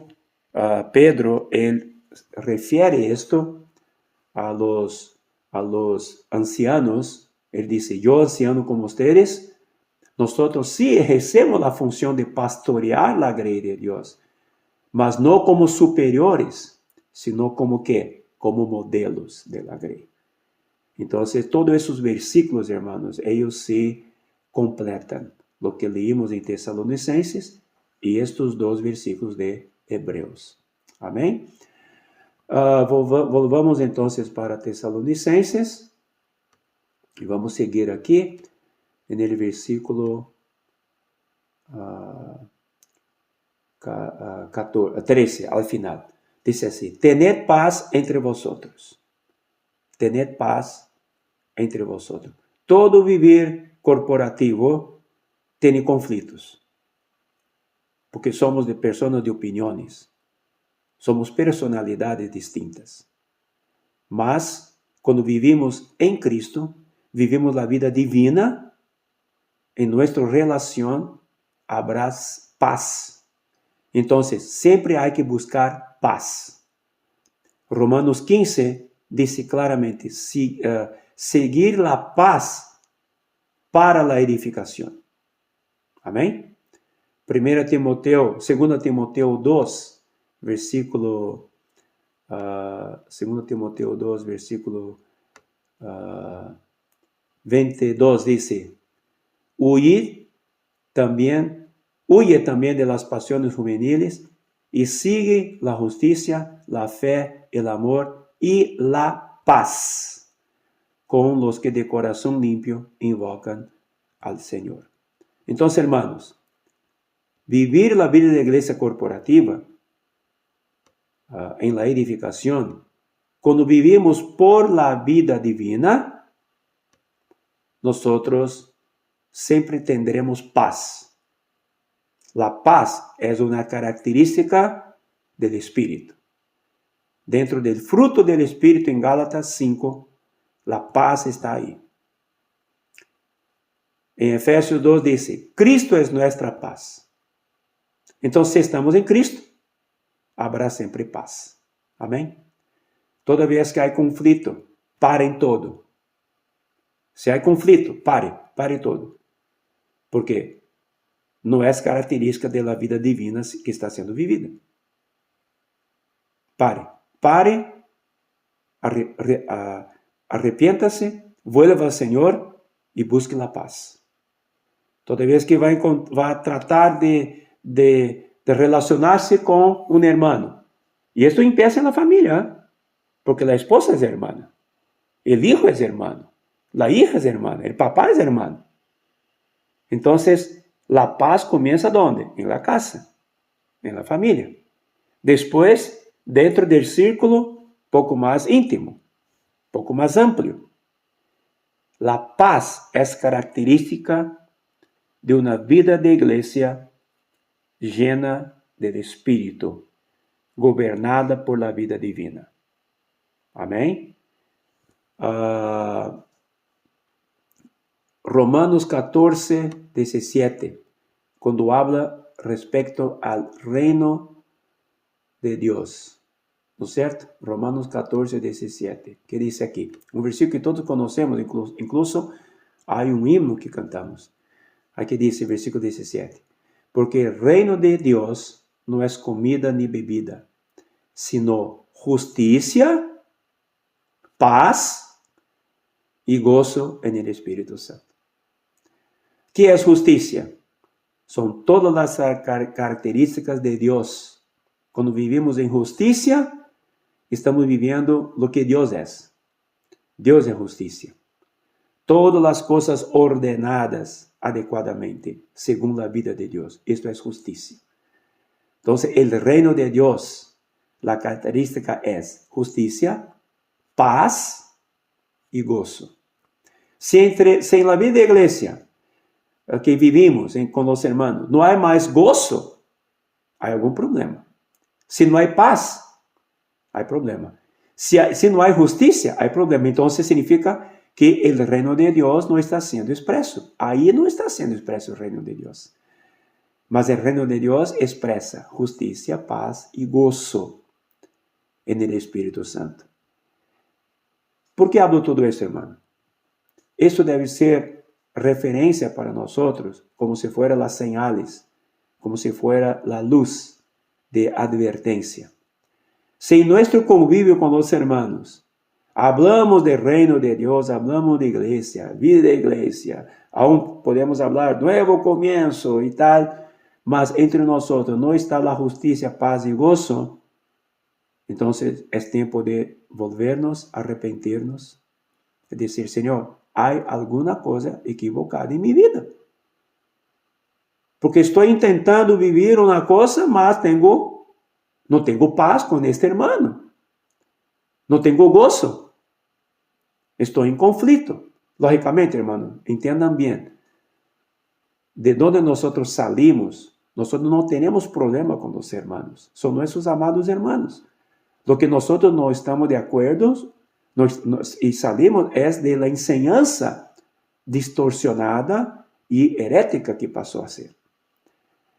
Pedro, ele refere isto a los ancianos. Ele dice, yo anciano como ustedes, nosotros sí ejercemos la función de pastorear la grey de Dios, mas no como superiores, sino como ¿qué? Como modelos de la grey. Entonces, todos esos versículos, hermanos, ellos se completan. Lo que leímos en Tesalonicenses y estos dos versículos de Hebreos. Amén. Volvamos entonces para Tesalonicenses y vamos a seguir aquí en el versículo 13, al final. Dice así, tened paz entre vosotros. Tened paz entre vosotros. Todo vivir corporativo tiene conflitos, porque somos de personas de opiniones, somos personalidades distintas. Mas, cuando vivimos en Cristo, vivimos la vida divina, en nuestra relación habrá paz. Entonces, siempre hay que buscar paz. Romanos 15 dice claramente, seguir la paz para la edificación. Amén. 2 Timoteo 2, versículo 2 Timoteo 2, versículo 22 dice, huye también de las pasiones juveniles y sigue la justicia, la fe, el amor y la paz con los que de corazón limpio invocan al Señor. Entonces, hermanos, vivir la vida de la iglesia corporativa en la edificación, cuando vivimos por la vida divina, nosotros siempre tendremos paz. La paz es una característica del Espíritu. Dentro del fruto del Espíritu en Gálatas 5, la paz está ahí. En Efesios 2 dice, Cristo es nuestra paz. Entonces, si estamos en Cristo, habrá siempre paz. Amén. Toda vez que hay conflicto, paren todo. Si hay conflicto, pare todo. Porque no es característica de la vida divina que está siendo vivida. Pare, arrepiéntase, vuelva al Señor y busque la paz. Toda vez que va a tratar de relacionarse con un hermano. Y esto empieza en la familia, ¿eh? Porque la esposa es hermana, el hijo es hermano, la hija es hermana, el papá es hermano. Entonces, la paz comienza ¿dónde? En la casa, en la familia. Después, dentro del círculo poco más íntimo, poco más amplio. La paz es característica de una vida de iglesia llena del Espíritu, gobernada por la vida divina. Amém? Romanos 14, 17, quando habla respecto al reino de Deus. ¿No es cierto? Romanos 14, 17. ¿Qué dice aquí? Un versículo que todos conocemos, incluso hay un himno que cantamos. Aquí dice, versículo 17. Porque el reino de Dios no es comida ni bebida, sino justicia, paz y gozo en el Espíritu Santo. ¿Qué es justicia? Son todas las características de Dios. Cuando vivimos en justicia, estamos viviendo lo que Dios es. Dios es justicia. Todas las cosas ordenadas adecuadamente, según la vida de Dios. Esto es justicia. Entonces, el reino de Dios, la característica es justicia, paz y gozo. Si en la vida de iglesia que vivimos con los hermanos no hay más gozo, hay algún problema. Si no hay paz, hay problema. Si no hay justicia, hay problema. Entonces significa que el reino de Dios no está siendo expreso. Ahí no está siendo expreso el reino de Dios. Mas el reino de Dios expresa justicia, paz y gozo en el Espíritu Santo. ¿Por qué hablo todo esto, hermano? Esto debe ser referencia para nosotros, como si fuera las señales, como si fuera la luz de advertencia. Si en nuestro convivio con los hermanos hablamos del reino de Dios, hablamos de iglesia, vida de iglesia, aún podemos hablar nuevo comienzo y tal, mas entre nosotros no está la justicia, paz y gozo, entonces es tiempo de volvernos, arrepentirnos, de decir, Señor, hay alguna cosa equivocada en mi vida. Porque estoy intentando vivir una cosa, mas no tengo paz con este hermano. No tengo gozo. Estoy en conflicto. Lógicamente, hermano, entiendan bien. De donde nosotros salimos, nosotros no tenemos problema con los hermanos. Son nuestros amados hermanos. Lo que nosotros no estamos de acuerdo y salimos es de la enseñanza distorsionada y herética que pasó a ser.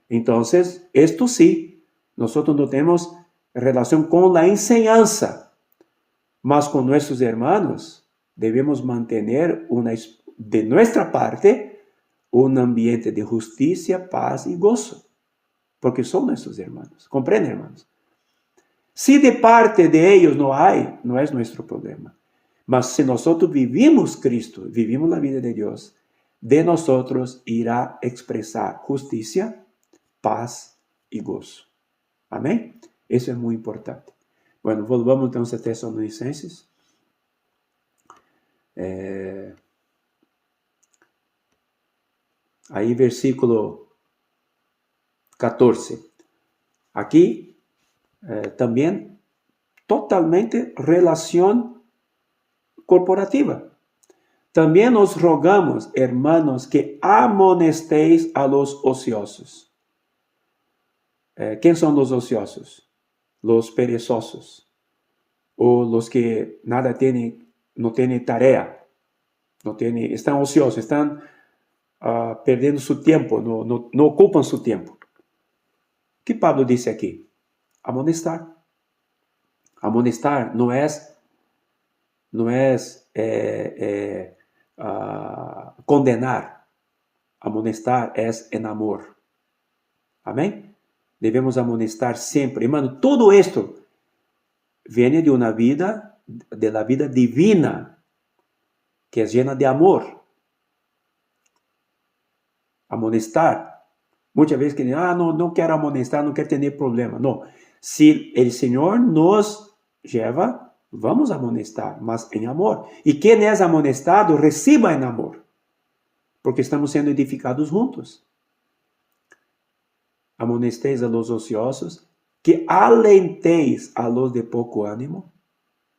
Entonces, esto sí, nosotros no tenemos relación con la enseñanza, mas con nuestros hermanos debemos mantener de nuestra parte un ambiente de justicia, paz y gozo, porque son nuestros hermanos. ¿Comprenden, hermanos? Si de parte de ellos no hay, no es nuestro problema. Mas si nosotros vivimos Cristo, vivimos la vida de Dios, de nosotros irá a expresar justicia, paz y gozo. Amén. Eso es muy importante. Bueno, volvamos entonces a Tesalonicenses. Ahí versículo 14. Aquí también totalmente relación corporativa. También os rogamos, hermanos, que amonestéis a los ociosos. ¿Quién son los ociosos? Los perezosos. O los que nada tienen, no tienen tarea. Están ociosos, están perdendo su tiempo, no ocupan su tiempo. ¿Qué Pablo dice aquí? Amonestar. Amonestar no es condenar. Amonestar es en amor. Amén. Debemos amonestar siempre. Hermano, todo esto viene de una vida, de la vida divina, que es llena de amor. Amonestar. Muchas veces que dicen, no quiero amonestar, no quiero tener problema. No. Si el Señor nos lleva, vamos a amonestar, mas en amor. Y quien es amonestado, reciba en amor. Porque estamos siendo edificados juntos. Amonestéis a los ociosos, que alentéis a los de poco ánimo.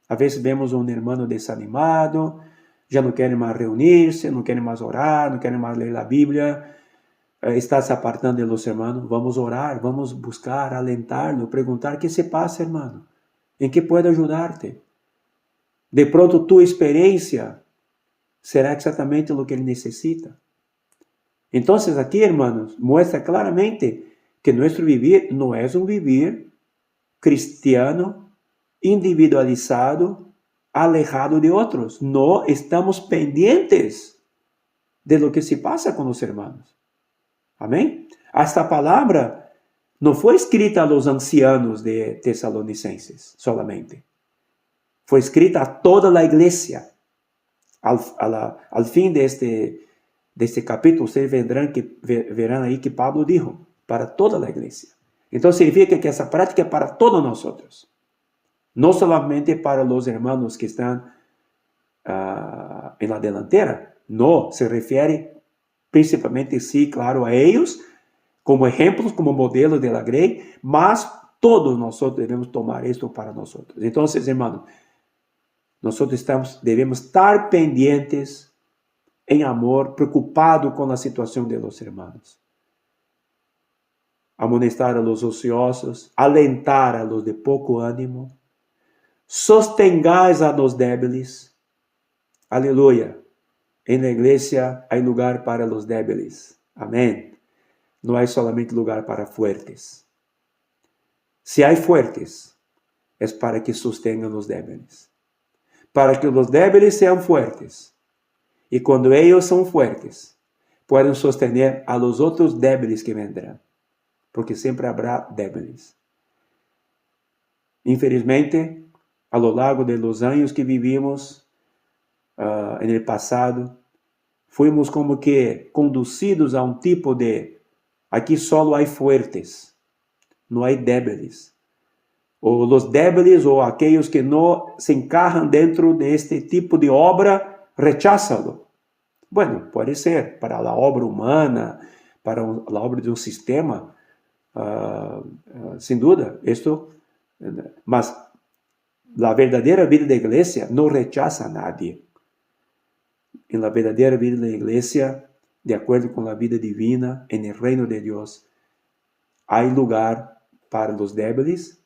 A veces vemos un hermano desanimado, ya no quiere más reunirse, no quiere más orar, no quiere más leer la Biblia, está se apartando de los hermanos. Vamos a orar, vamos buscar, alentarlo, preguntar qué se pasa, hermano, en qué puedo ayudarte. De pronto tu experiencia será exactamente lo que él necesita. Entonces aquí, hermanos, muestra claramente que nuestro vivir no es un vivir cristiano, individualizado, alejado de otros. No estamos pendientes de lo que se pasa con los hermanos. Amén. Esta palabra no fue escrita a los ancianos de Tesalonicenses solamente. Fue escrita a toda la iglesia. Al fin de este capítulo, ustedes verán ahí que Pablo dijo, para toda la iglesia. Entonces significa que esa práctica es para todos nosotros. No solamente para los hermanos que están en la delantera. No, se refiere principalmente, sí, claro, a ellos, como ejemplos, como modelos de la grey, mas todos nosotros debemos tomar esto para nosotros. Entonces, hermanos, nosotros debemos estar pendientes en amor, preocupados con la situación de los hermanos. Amonestar a los ociosos, alentar a los de poco ánimo, sostengáis a los débiles. Aleluya. En la iglesia hay lugar para los débiles. Amén. No hay solamente lugar para fuertes. Si hay fuertes, es para que sostengan los débiles. Para que los débiles sean fuertes. Y cuando ellos son fuertes, pueden sostener a los otros débiles que vendrán. Porque siempre habrá débiles. Infelizmente, a lo largo de los años que vivimos en el pasado, fuimos como que conducidos a un tipo de, aquí solo hay fuertes, no hay débiles. O los débiles o aquellos que no se encajan dentro de este tipo de obra, recházalo. Bueno, puede ser para la obra humana, para la obra de un sistema, sin duda, esto, mas la verdadera vida de iglesia no rechaza a nadie. En la verdadera vida de la iglesia, de acuerdo con la vida divina, en el reino de Dios, hay lugar para los débiles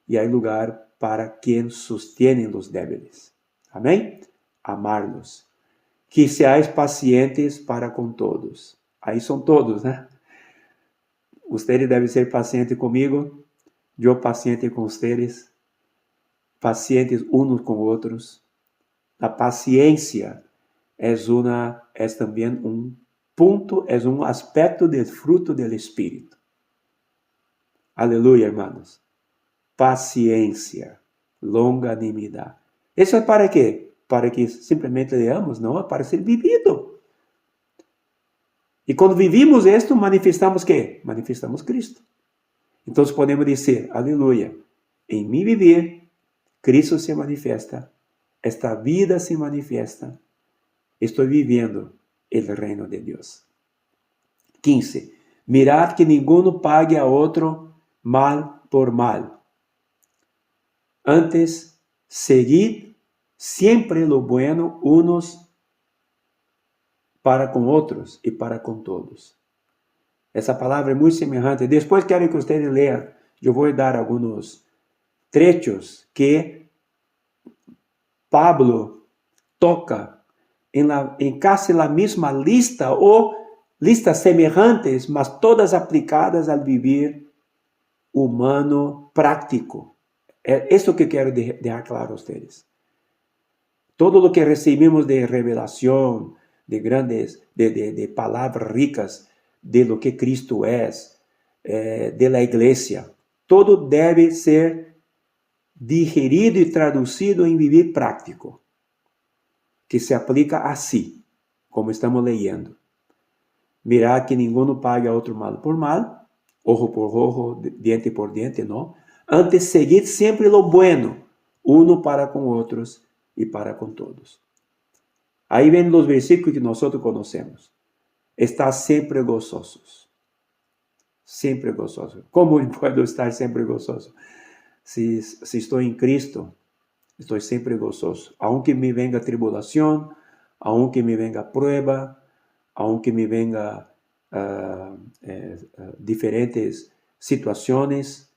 y hay lugar para quien sostiene los débiles. Amén. Amarlos. Que seáis pacientes para con todos. Ahí son todos, ¿no? Ustedes deben ser pacientes conmigo, yo paciente con ustedes, pacientes unos con otros. La paciencia es también un punto, es un aspecto del fruto del Espíritu. Aleluya, hermanos. Paciencia, longanimidad. ¿Eso es para qué? Para que simplemente leamos, no, para ser vivido. Y cuando vivimos esto, manifestamos ¿qué? Manifestamos Cristo. Entonces podemos decir, aleluya, en mi vivir, Cristo se manifiesta, esta vida se manifiesta, estoy viviendo el reino de Dios. 15. Mirad que ninguno pague a otro mal por mal. Antes, seguid siempre lo bueno unos para com outros e para com todos. Essa palavra é muito semelhante. Depois quero que vocês leiam. Eu vou dar alguns trechos que Pablo toca em casi la mesma lista ou listas semelhantes, mas todas aplicadas ao viver humano prático. É isso que quero deixar claro a vocês. Todo lo que recebemos de revelação, de grandes, de palavras ricas, de lo que Cristo é, de la igreja, todo deve ser digerido e traduzido em viver prático, que se aplica assim, como estamos leyendo. Mirar que ninguém pague a outro mal por mal, ojo por ojo, diente por diente, não. Antes, seguir sempre lo bueno, uno para com outros e para com todos. Aí vem os versículos que nós conhecemos. Está sempre gozosos. Sempre gozoso. Como posso estar sempre gozoso? Se estou em Cristo, estou sempre gozoso. Aunque me venga tribulação, aunque me venga prueba, aunque me venga diferentes situações,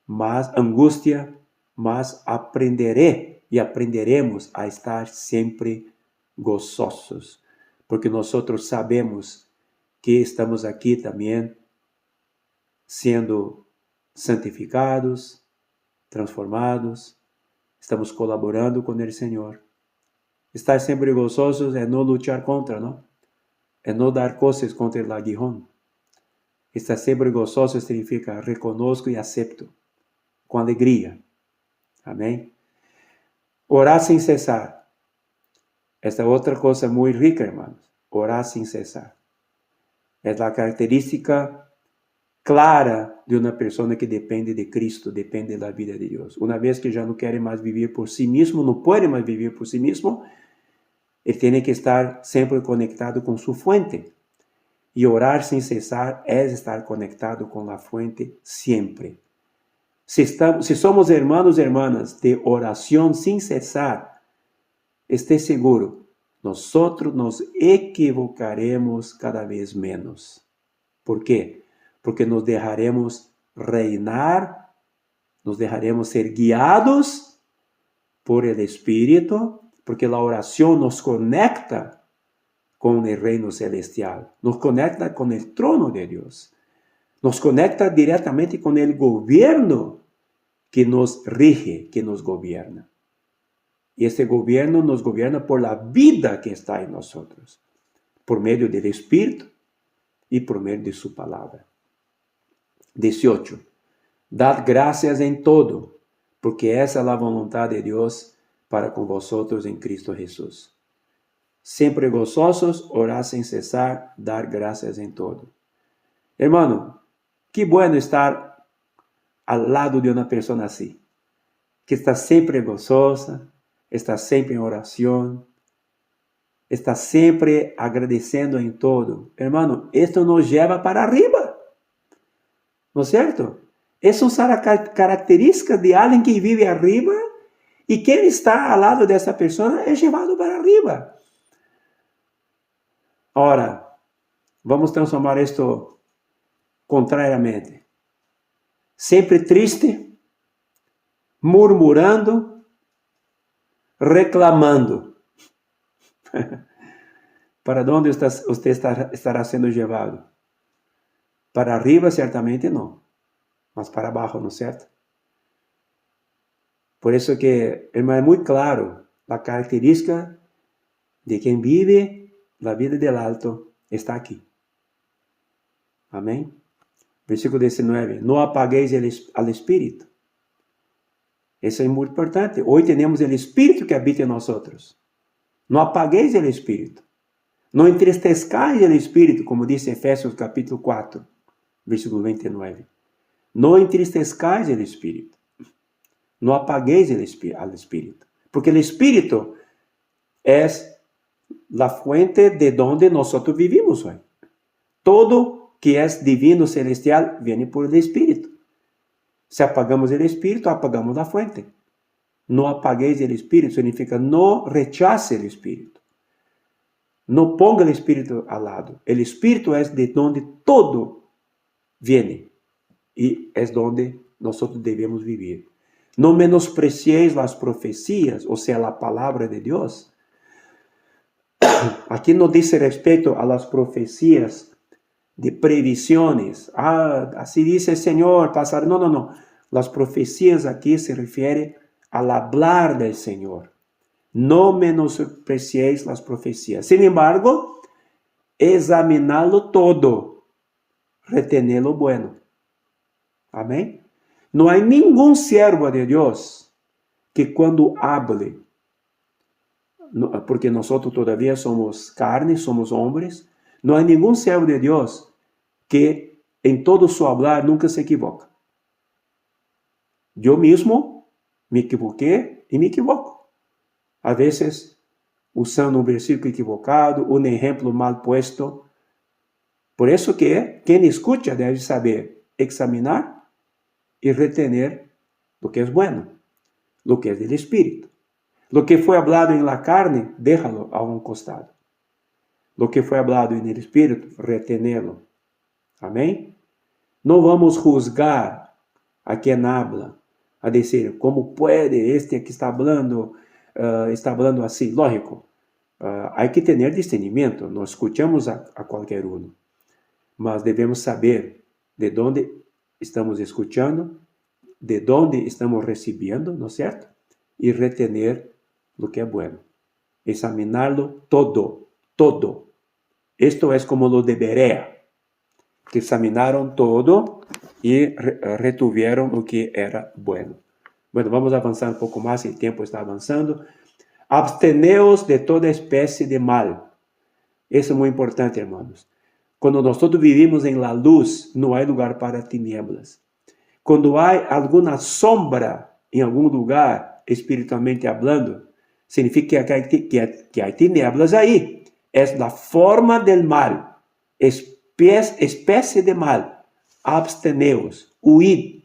mas angústia, mas aprenderemos a estar sempre gozosos, porque nós sabemos que estamos aqui também sendo santificados, transformados, estamos colaborando com o Senhor. Estar sempre gozosos é não lutar contra, não? É não dar coisas contra o aguijón. Estar sempre gozoso significa reconozco e acepto, com alegria. Amém? Orar sem cessar. Esta é outra coisa muito rica, irmãos. Orar sem cessar. É a característica clara de uma pessoa que depende de Cristo, depende da vida de Deus. Uma vez que já não quer mais viver por si mesmo, não pode mais viver por si mesmo, ele tem que estar sempre conectado com sua fuente. E orar sem cessar é estar conectado com a fuente sempre. Se somos hermanos e hermanas de oração sem cessar, esteja seguro, nós nos equivocaremos cada vez menos. Por quê? Porque nos deixaremos reinar, nos deixaremos ser guiados por el Espírito, porque a oração nos conecta com o reino celestial, nos conecta com o trono de Deus, nos conecta diretamente com o governo que nos rige, que nos gobierna. E esse governo nos governa por la vida que está em nós, por meio do Espírito e por meio de sua palavra. 18. Dad gracias em todo, porque essa é a vontade de Deus para com vosotros em Cristo Jesus. Sempre gozosos, orar sem cessar, dar gracias em todo. Hermano, que bueno estar ao lado de uma pessoa assim, que está sempre gozosa, está sempre em oração, está sempre agradecendo em todo. Hermano, isto nos leva para arriba. ¿No es cierto? Essas são as características de alguém que vive arriba e quem está ao lado dessa pessoa é levado para arriba. Ora, vamos transformar isto contrariamente. Sempre triste, murmurando, reclamando. ¿Para onde você estará sendo levado? Para arriba, certamente não, mas para abaixo, não é certo? Por isso que, irmão, é muito claro a característica de quem vive a vida del alto está aqui. Amém? Versículo 19. Não apagueis al Espírito. Isso é muito importante. Hoje temos o Espírito que habita em nós. Não apagueis o Espírito. Não entristezcais o Espírito, como diz Efésios capítulo 4, versículo 29. Não entristezcais o Espírito. Não apagueis al Espírito. Porque o Espírito é a fuente de donde nós vivimos hoje. Todo que é divino celestial vem por el Espírito. Se apagamos o Espírito, apagamos a fuente. Não apagueis o Espírito significa não rechace o Espírito. No ponga el Espíritu al lado. El Espíritu es de donde todo viene y es donde nosotros debemos vivir. No menospreciéis las profecías, o sea, la palabra de Dios. Aquí no dice respecto a las profecías de previsiones. Así dice el Señor, pasar. No. Las profecías aquí se refiere al hablar del Señor. No menospreciéis las profecías. Sin embargo, examinarlo todo, retener lo bueno. Amén. No hay ningún siervo de Dios que cuando hable, porque nosotros todavía somos carne, somos hombres, no hay ningún siervo de Dios que en todo su hablar nunca se equivoca. Yo mismo me equivoqué y me equivoco. A veces usando un versículo equivocado, un ejemplo mal puesto. Por eso que quien escucha debe saber examinar y retener lo que es bueno, lo que es del Espíritu. Lo que fue hablado en la carne, déjalo a un costado. Lo que fue hablado en el Espíritu, retenerlo. Amén. No vamos a juzgar a quien habla, a decir, ¿cómo puede este que está hablando así? Lógico, hay que tener discernimiento, no escuchamos a cualquier uno, mas debemos saber de dónde estamos escuchando, de dónde estamos recibiendo, ¿no es cierto? Y retener lo que es bueno. Examinarlo todo. Esto es como lo de Berea, que examinaron todo y retuvieron lo que era bueno. Bueno, vamos a avanzar un poco más, el tiempo está avanzando. Absteneos de toda especie de mal. Eso es muy importante, hermanos. Cuando nosotros vivimos en la luz, no hay lugar para tinieblas. Cuando hay alguna sombra en algún lugar, espiritualmente hablando, significa que hay tinieblas ahí. Es la forma del mal, especie de mal. Absteneos, huid,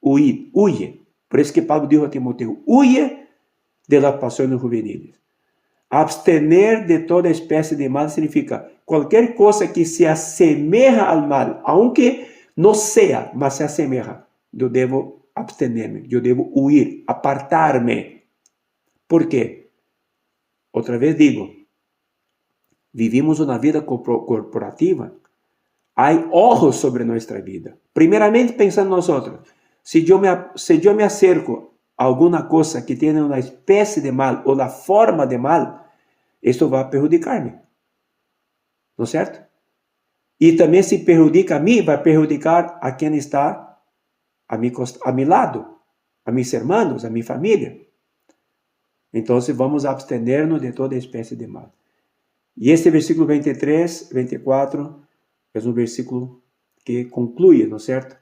huye. Por eso que Pablo dijo a Timoteo, huye de las pasiones juveniles. Abstener de toda especie de mal significa cualquier cosa que se asemeja al mal, aunque no sea, mas se asemeja. Yo debo abstenerme, yo debo huir, apartarme. ¿Por qué? Otra vez digo, vivimos una vida corporativa. Hay ojos sobre nuestra vida. Primeramente pensando nosotros, si yo me acerco a alguna cosa que tiene una especie de mal o la forma de mal, esto va a perjudicarme. ¿No es cierto? Y también si perjudica a mí, va a perjudicar a quien está a mi lado, a mis hermanos, a mi familia. Entonces vamos a abstenernos de toda especie de mal. Y este versículo 23, 24, es un versículo que concluye, ¿no es cierto?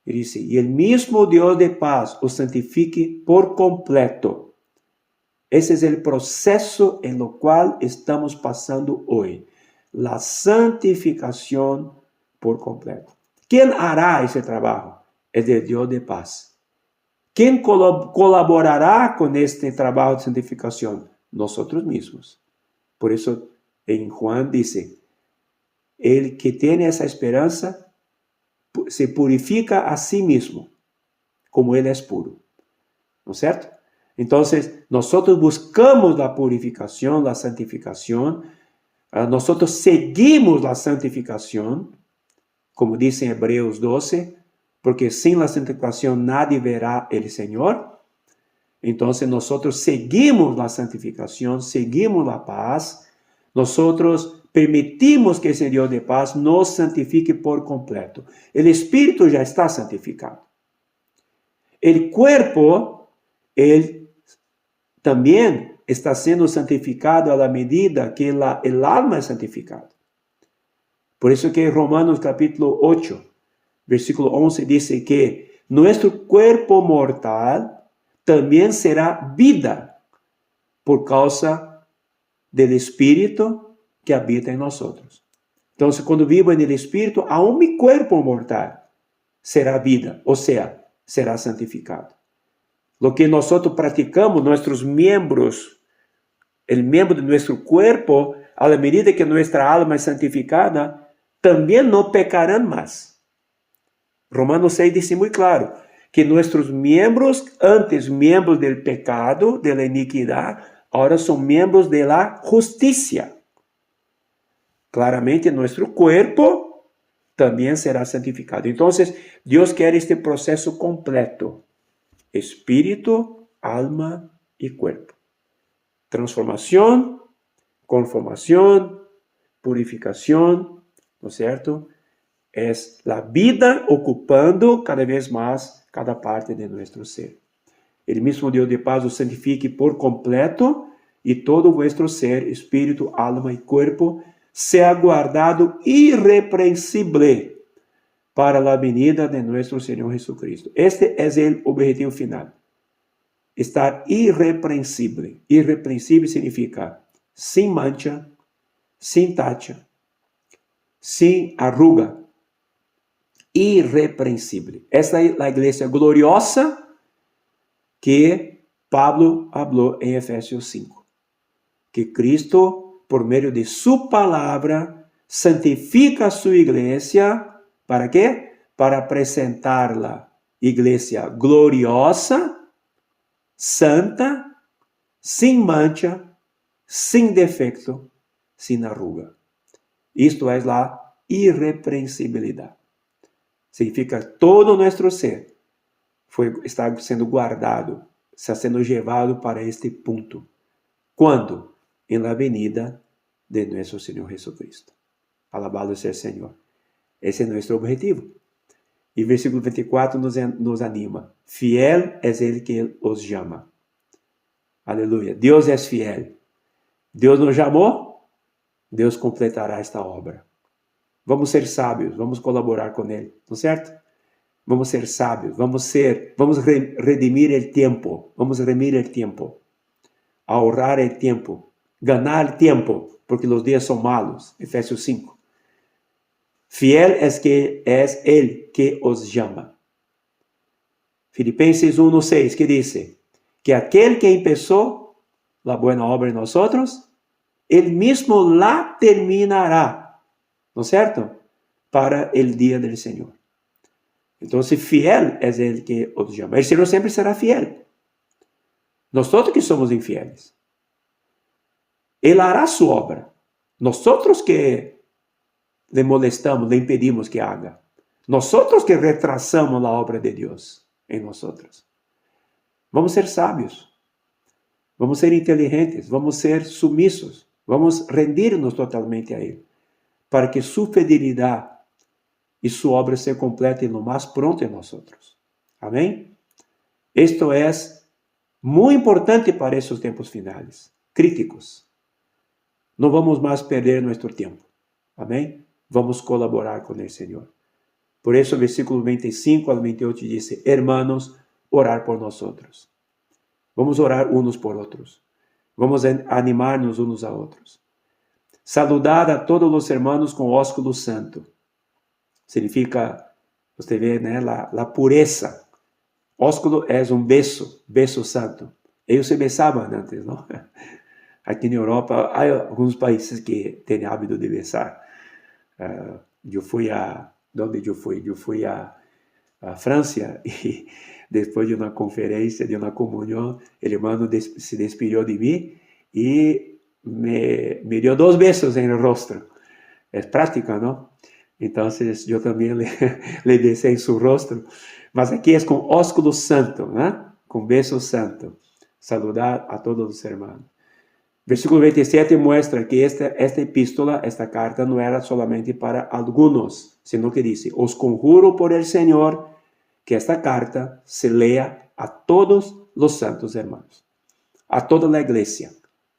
Y dice, y el mismo Dios de paz os santifique por completo. Ese es el proceso en lo cual estamos pasando hoy. La santificación por completo. ¿Quién hará ese trabajo? Es el Dios de paz. ¿Quién colaborará con este trabajo de santificación? Nosotros mismos. Por eso en Juan dice, el que tiene esa esperanza se purifica a sí mismo, como él es puro. ¿No es cierto? Entonces, nosotros buscamos la purificación, la santificación. Nosotros seguimos la santificación, como dice en Hebreos 12, porque sin la santificación nadie verá el Señor. Entonces, nosotros seguimos la santificación, seguimos la paz. Nosotros permitimos que ese Dios de paz nos santifique por completo. El Espíritu ya está santificado. El cuerpo, él también está siendo santificado a la medida que el alma es santificada. Por eso que Romanos capítulo 8, versículo 11 dice que nuestro cuerpo mortal también será vida por causa del Espíritu que habita en nosotros. Entonces, cuando vivo en el Espíritu, aún mi cuerpo mortal será vida, o sea, será santificado. Lo que nosotros practicamos, nuestros miembros, el miembro de nuestro cuerpo a la medida que nuestra alma es santificada, también no pecarán más. Romanos 6 dice muy claro que nuestros miembros, antes miembros del pecado, de la iniquidad, ahora son miembros de la justicia. Claramente nuestro cuerpo también será santificado. Entonces, Dios quiere este proceso completo. Espíritu, alma y cuerpo. Transformación, conformación, purificación, ¿no es cierto? Es la vida ocupando cada vez más cada parte de nuestro ser. El mismo Dios de paz os santifique por completo y todo vuestro ser, espíritu, alma y cuerpo sea guardado irreprensible para la venida de nuestro Señor Jesucristo. Este es el objetivo final. Estar irreprensible. Irreprensible significa sin mancha, sin tacha, sin arruga. Irreprensible. Esta es la iglesia gloriosa que Pablo habló en Efesios 5. Que Cristo, por medio de su palabra, santifica a su iglesia. ¿Para qué? Para presentarla iglesia gloriosa, santa, sin mancha, sin defecto, sin arruga. Isto es la irreprensibilidad. Significa todo nuestro ser está sendo guardado, está sendo llevado para este punto. ¿Cuándo? En la venida de nuestro Señor Jesucristo. Alabado sea el Señor. Ese es nuestro objetivo. Y versículo 24 nos anima. Fiel es el que os llama. Aleluya. Dios es fiel. Dios nos llamó, Deus completará esta obra. Vamos ser sábios, vamos colaborar com Ele, não é certo? Vamos ser sábios, vamos redimir o tempo, vamos remir o tempo, ahorrar o tempo, ganar tempo, porque os dias são malos. Efésios 5. Fiel es Ele que os llama. Filipenses 1:6, que dice, que aquel que empezó la buena obra en nosotros, Ele mismo la terminará. ¿No es cierto? Para el día del Señor. Entonces, fiel es el que os llama. El Señor siempre será fiel. Nosotros que somos infieles. Él hará su obra. Nosotros que le molestamos, le impedimos que haga. Nosotros que retrasamos la obra de Dios en nosotros. Vamos ser sabios. Vamos ser inteligentes. Vamos ser sumisos. Vamos rendirnos totalmente a Él, para que su fidelidad y su obra se completen lo más pronto en nosotros. Amén. Esto es muy importante para esos tiempos finales, críticos. No vamos más a perder nuestro tiempo. Amén. Vamos a colaborar con el Señor. Por eso el versículo 25 al 28 dice, hermanos, orar por nosotros. Vamos a orar unos por otros. Vamos a animarnos unos a otros. Saludar a todos os hermanos com ósculo santo. Significa, você vê, né, la pureza. Ósculo é beso santo. Eles se besavam antes, não? Aqui na Europa, há alguns países que têm hábito de besar. Onde eu fui? Eu fui a França e depois de uma conferência, de uma comunhão, o irmão se despediu de mim e me dio 2 besos en el rostro. Es práctica, ¿no? Entonces yo también le besé en su rostro. Mas aquí es con ósculo santo, ¿no? Con beso santo. Saludar a todos los hermanos. Versículo 27 muestra que esta epístola, esta carta, no era solamente para algunos, sino que dice, os conjuro por el Señor que esta carta se lea a todos los santos hermanos, a toda la iglesia.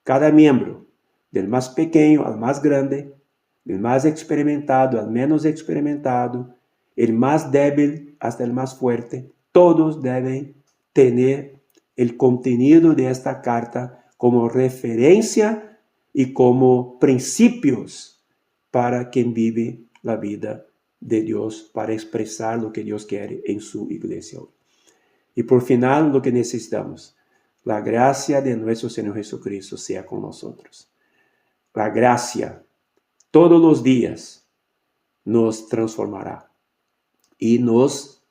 Cada miembro, del más pequeño al más grande, del más experimentado al menos experimentado, el más débil hasta el más fuerte, todos deben tener el contenido de esta carta como referencia y como principios para quien vive la vida de Dios, para expresar lo que Dios quiere en su iglesia hoy. Y por final, lo que necesitamos, la gracia de nuestro Señor Jesucristo sea con nosotros. la gracia, todos los días, nos transformará y nos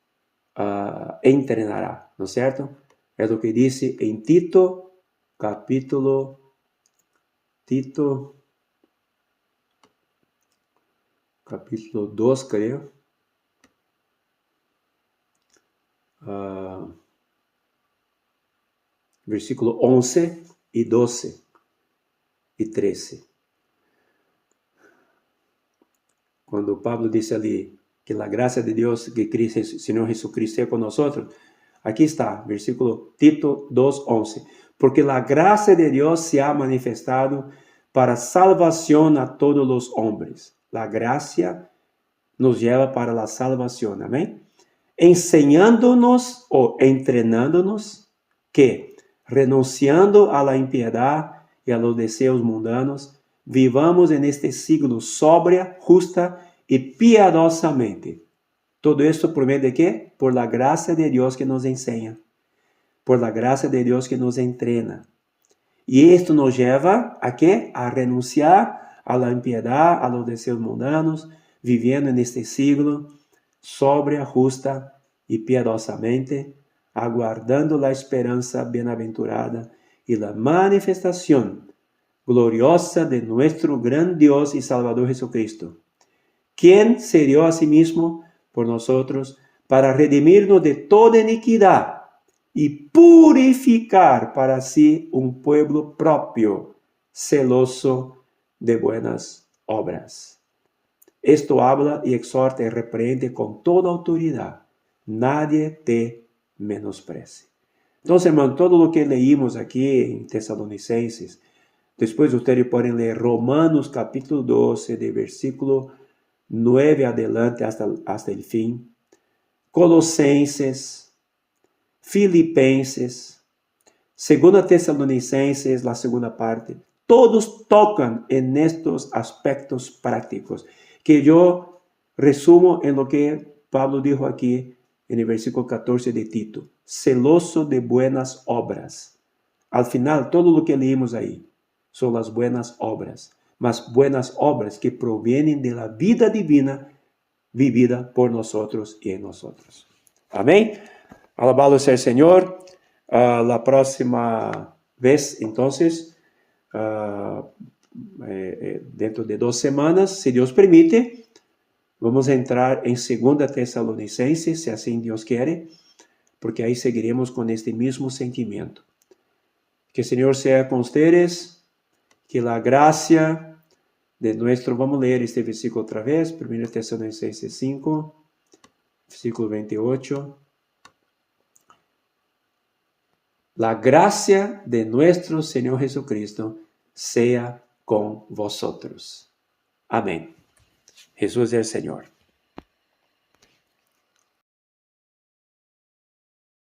entrenará, ¿no es cierto? Es lo que dice en Tito, capítulo 2, creo. Versículo 11 y 12 y 13. Cuando Pablo dice ali que la gracia de Dios, que Cristo, Señor Jesucristo sea con nosotros, aquí está, versículo Tito 2:11. Porque la gracia de Dios se ha manifestado para salvación a todos los hombres. La gracia nos lleva para la salvación, amén. Enseñándonos o entrenándonos que, renunciando a la impiedad y a los deseos mundanos, vivamos en este siglo sobria, justa y piadosamente. Todo esto por medio de qué? Por la gracia de Dios que nos enseña, por la gracia de Dios que nos entrena. Y esto nos lleva a qué? A renunciar a la impiedad, a los deseos mundanos, viviendo en este siglo sobria, justa y piadosamente, aguardando la esperanza bienaventurada y la manifestación gloriosa de nuestro gran Dios y Salvador Jesucristo, quien se dio a sí mismo por nosotros para redimirnos de toda iniquidad y purificar para sí un pueblo propio, celoso de buenas obras. Esto habla y exhorta y reprende con toda autoridad. Nadie te menosprecie. Entonces, hermano, todo lo que leímos aquí en Tesalonicenses, después ustedes pueden leer Romanos capítulo 12, de versículo 9 adelante hasta el fin. Colossenses, Filipenses, Segunda Tesalonicenses, la segunda parte. Todos tocan en estos aspectos prácticos, que yo resumo en lo que Pablo dijo aquí en el versículo 14 de Tito. Celoso de buenas obras. Al final, todo lo que leímos ahí son las buenas obras, mas buenas obras que provienen de la vida divina vivida por nosotros y en nosotros. Amén. Alabado sea el Señor. La próxima vez, entonces, dentro de 2 semanas, si Dios permite, vamos a entrar en 2 Tesalonicenses, si así Dios quiere, porque ahí seguiremos con este mismo sentimiento. Que el Señor sea con ustedes, que la gracia de nuestro, vamos a leer este versículo otra vez, 1 Tesalonicenses 5, versículo 28. La gracia de nuestro Señor Jesucristo sea con vosotros. Amén. Jesús es el Señor.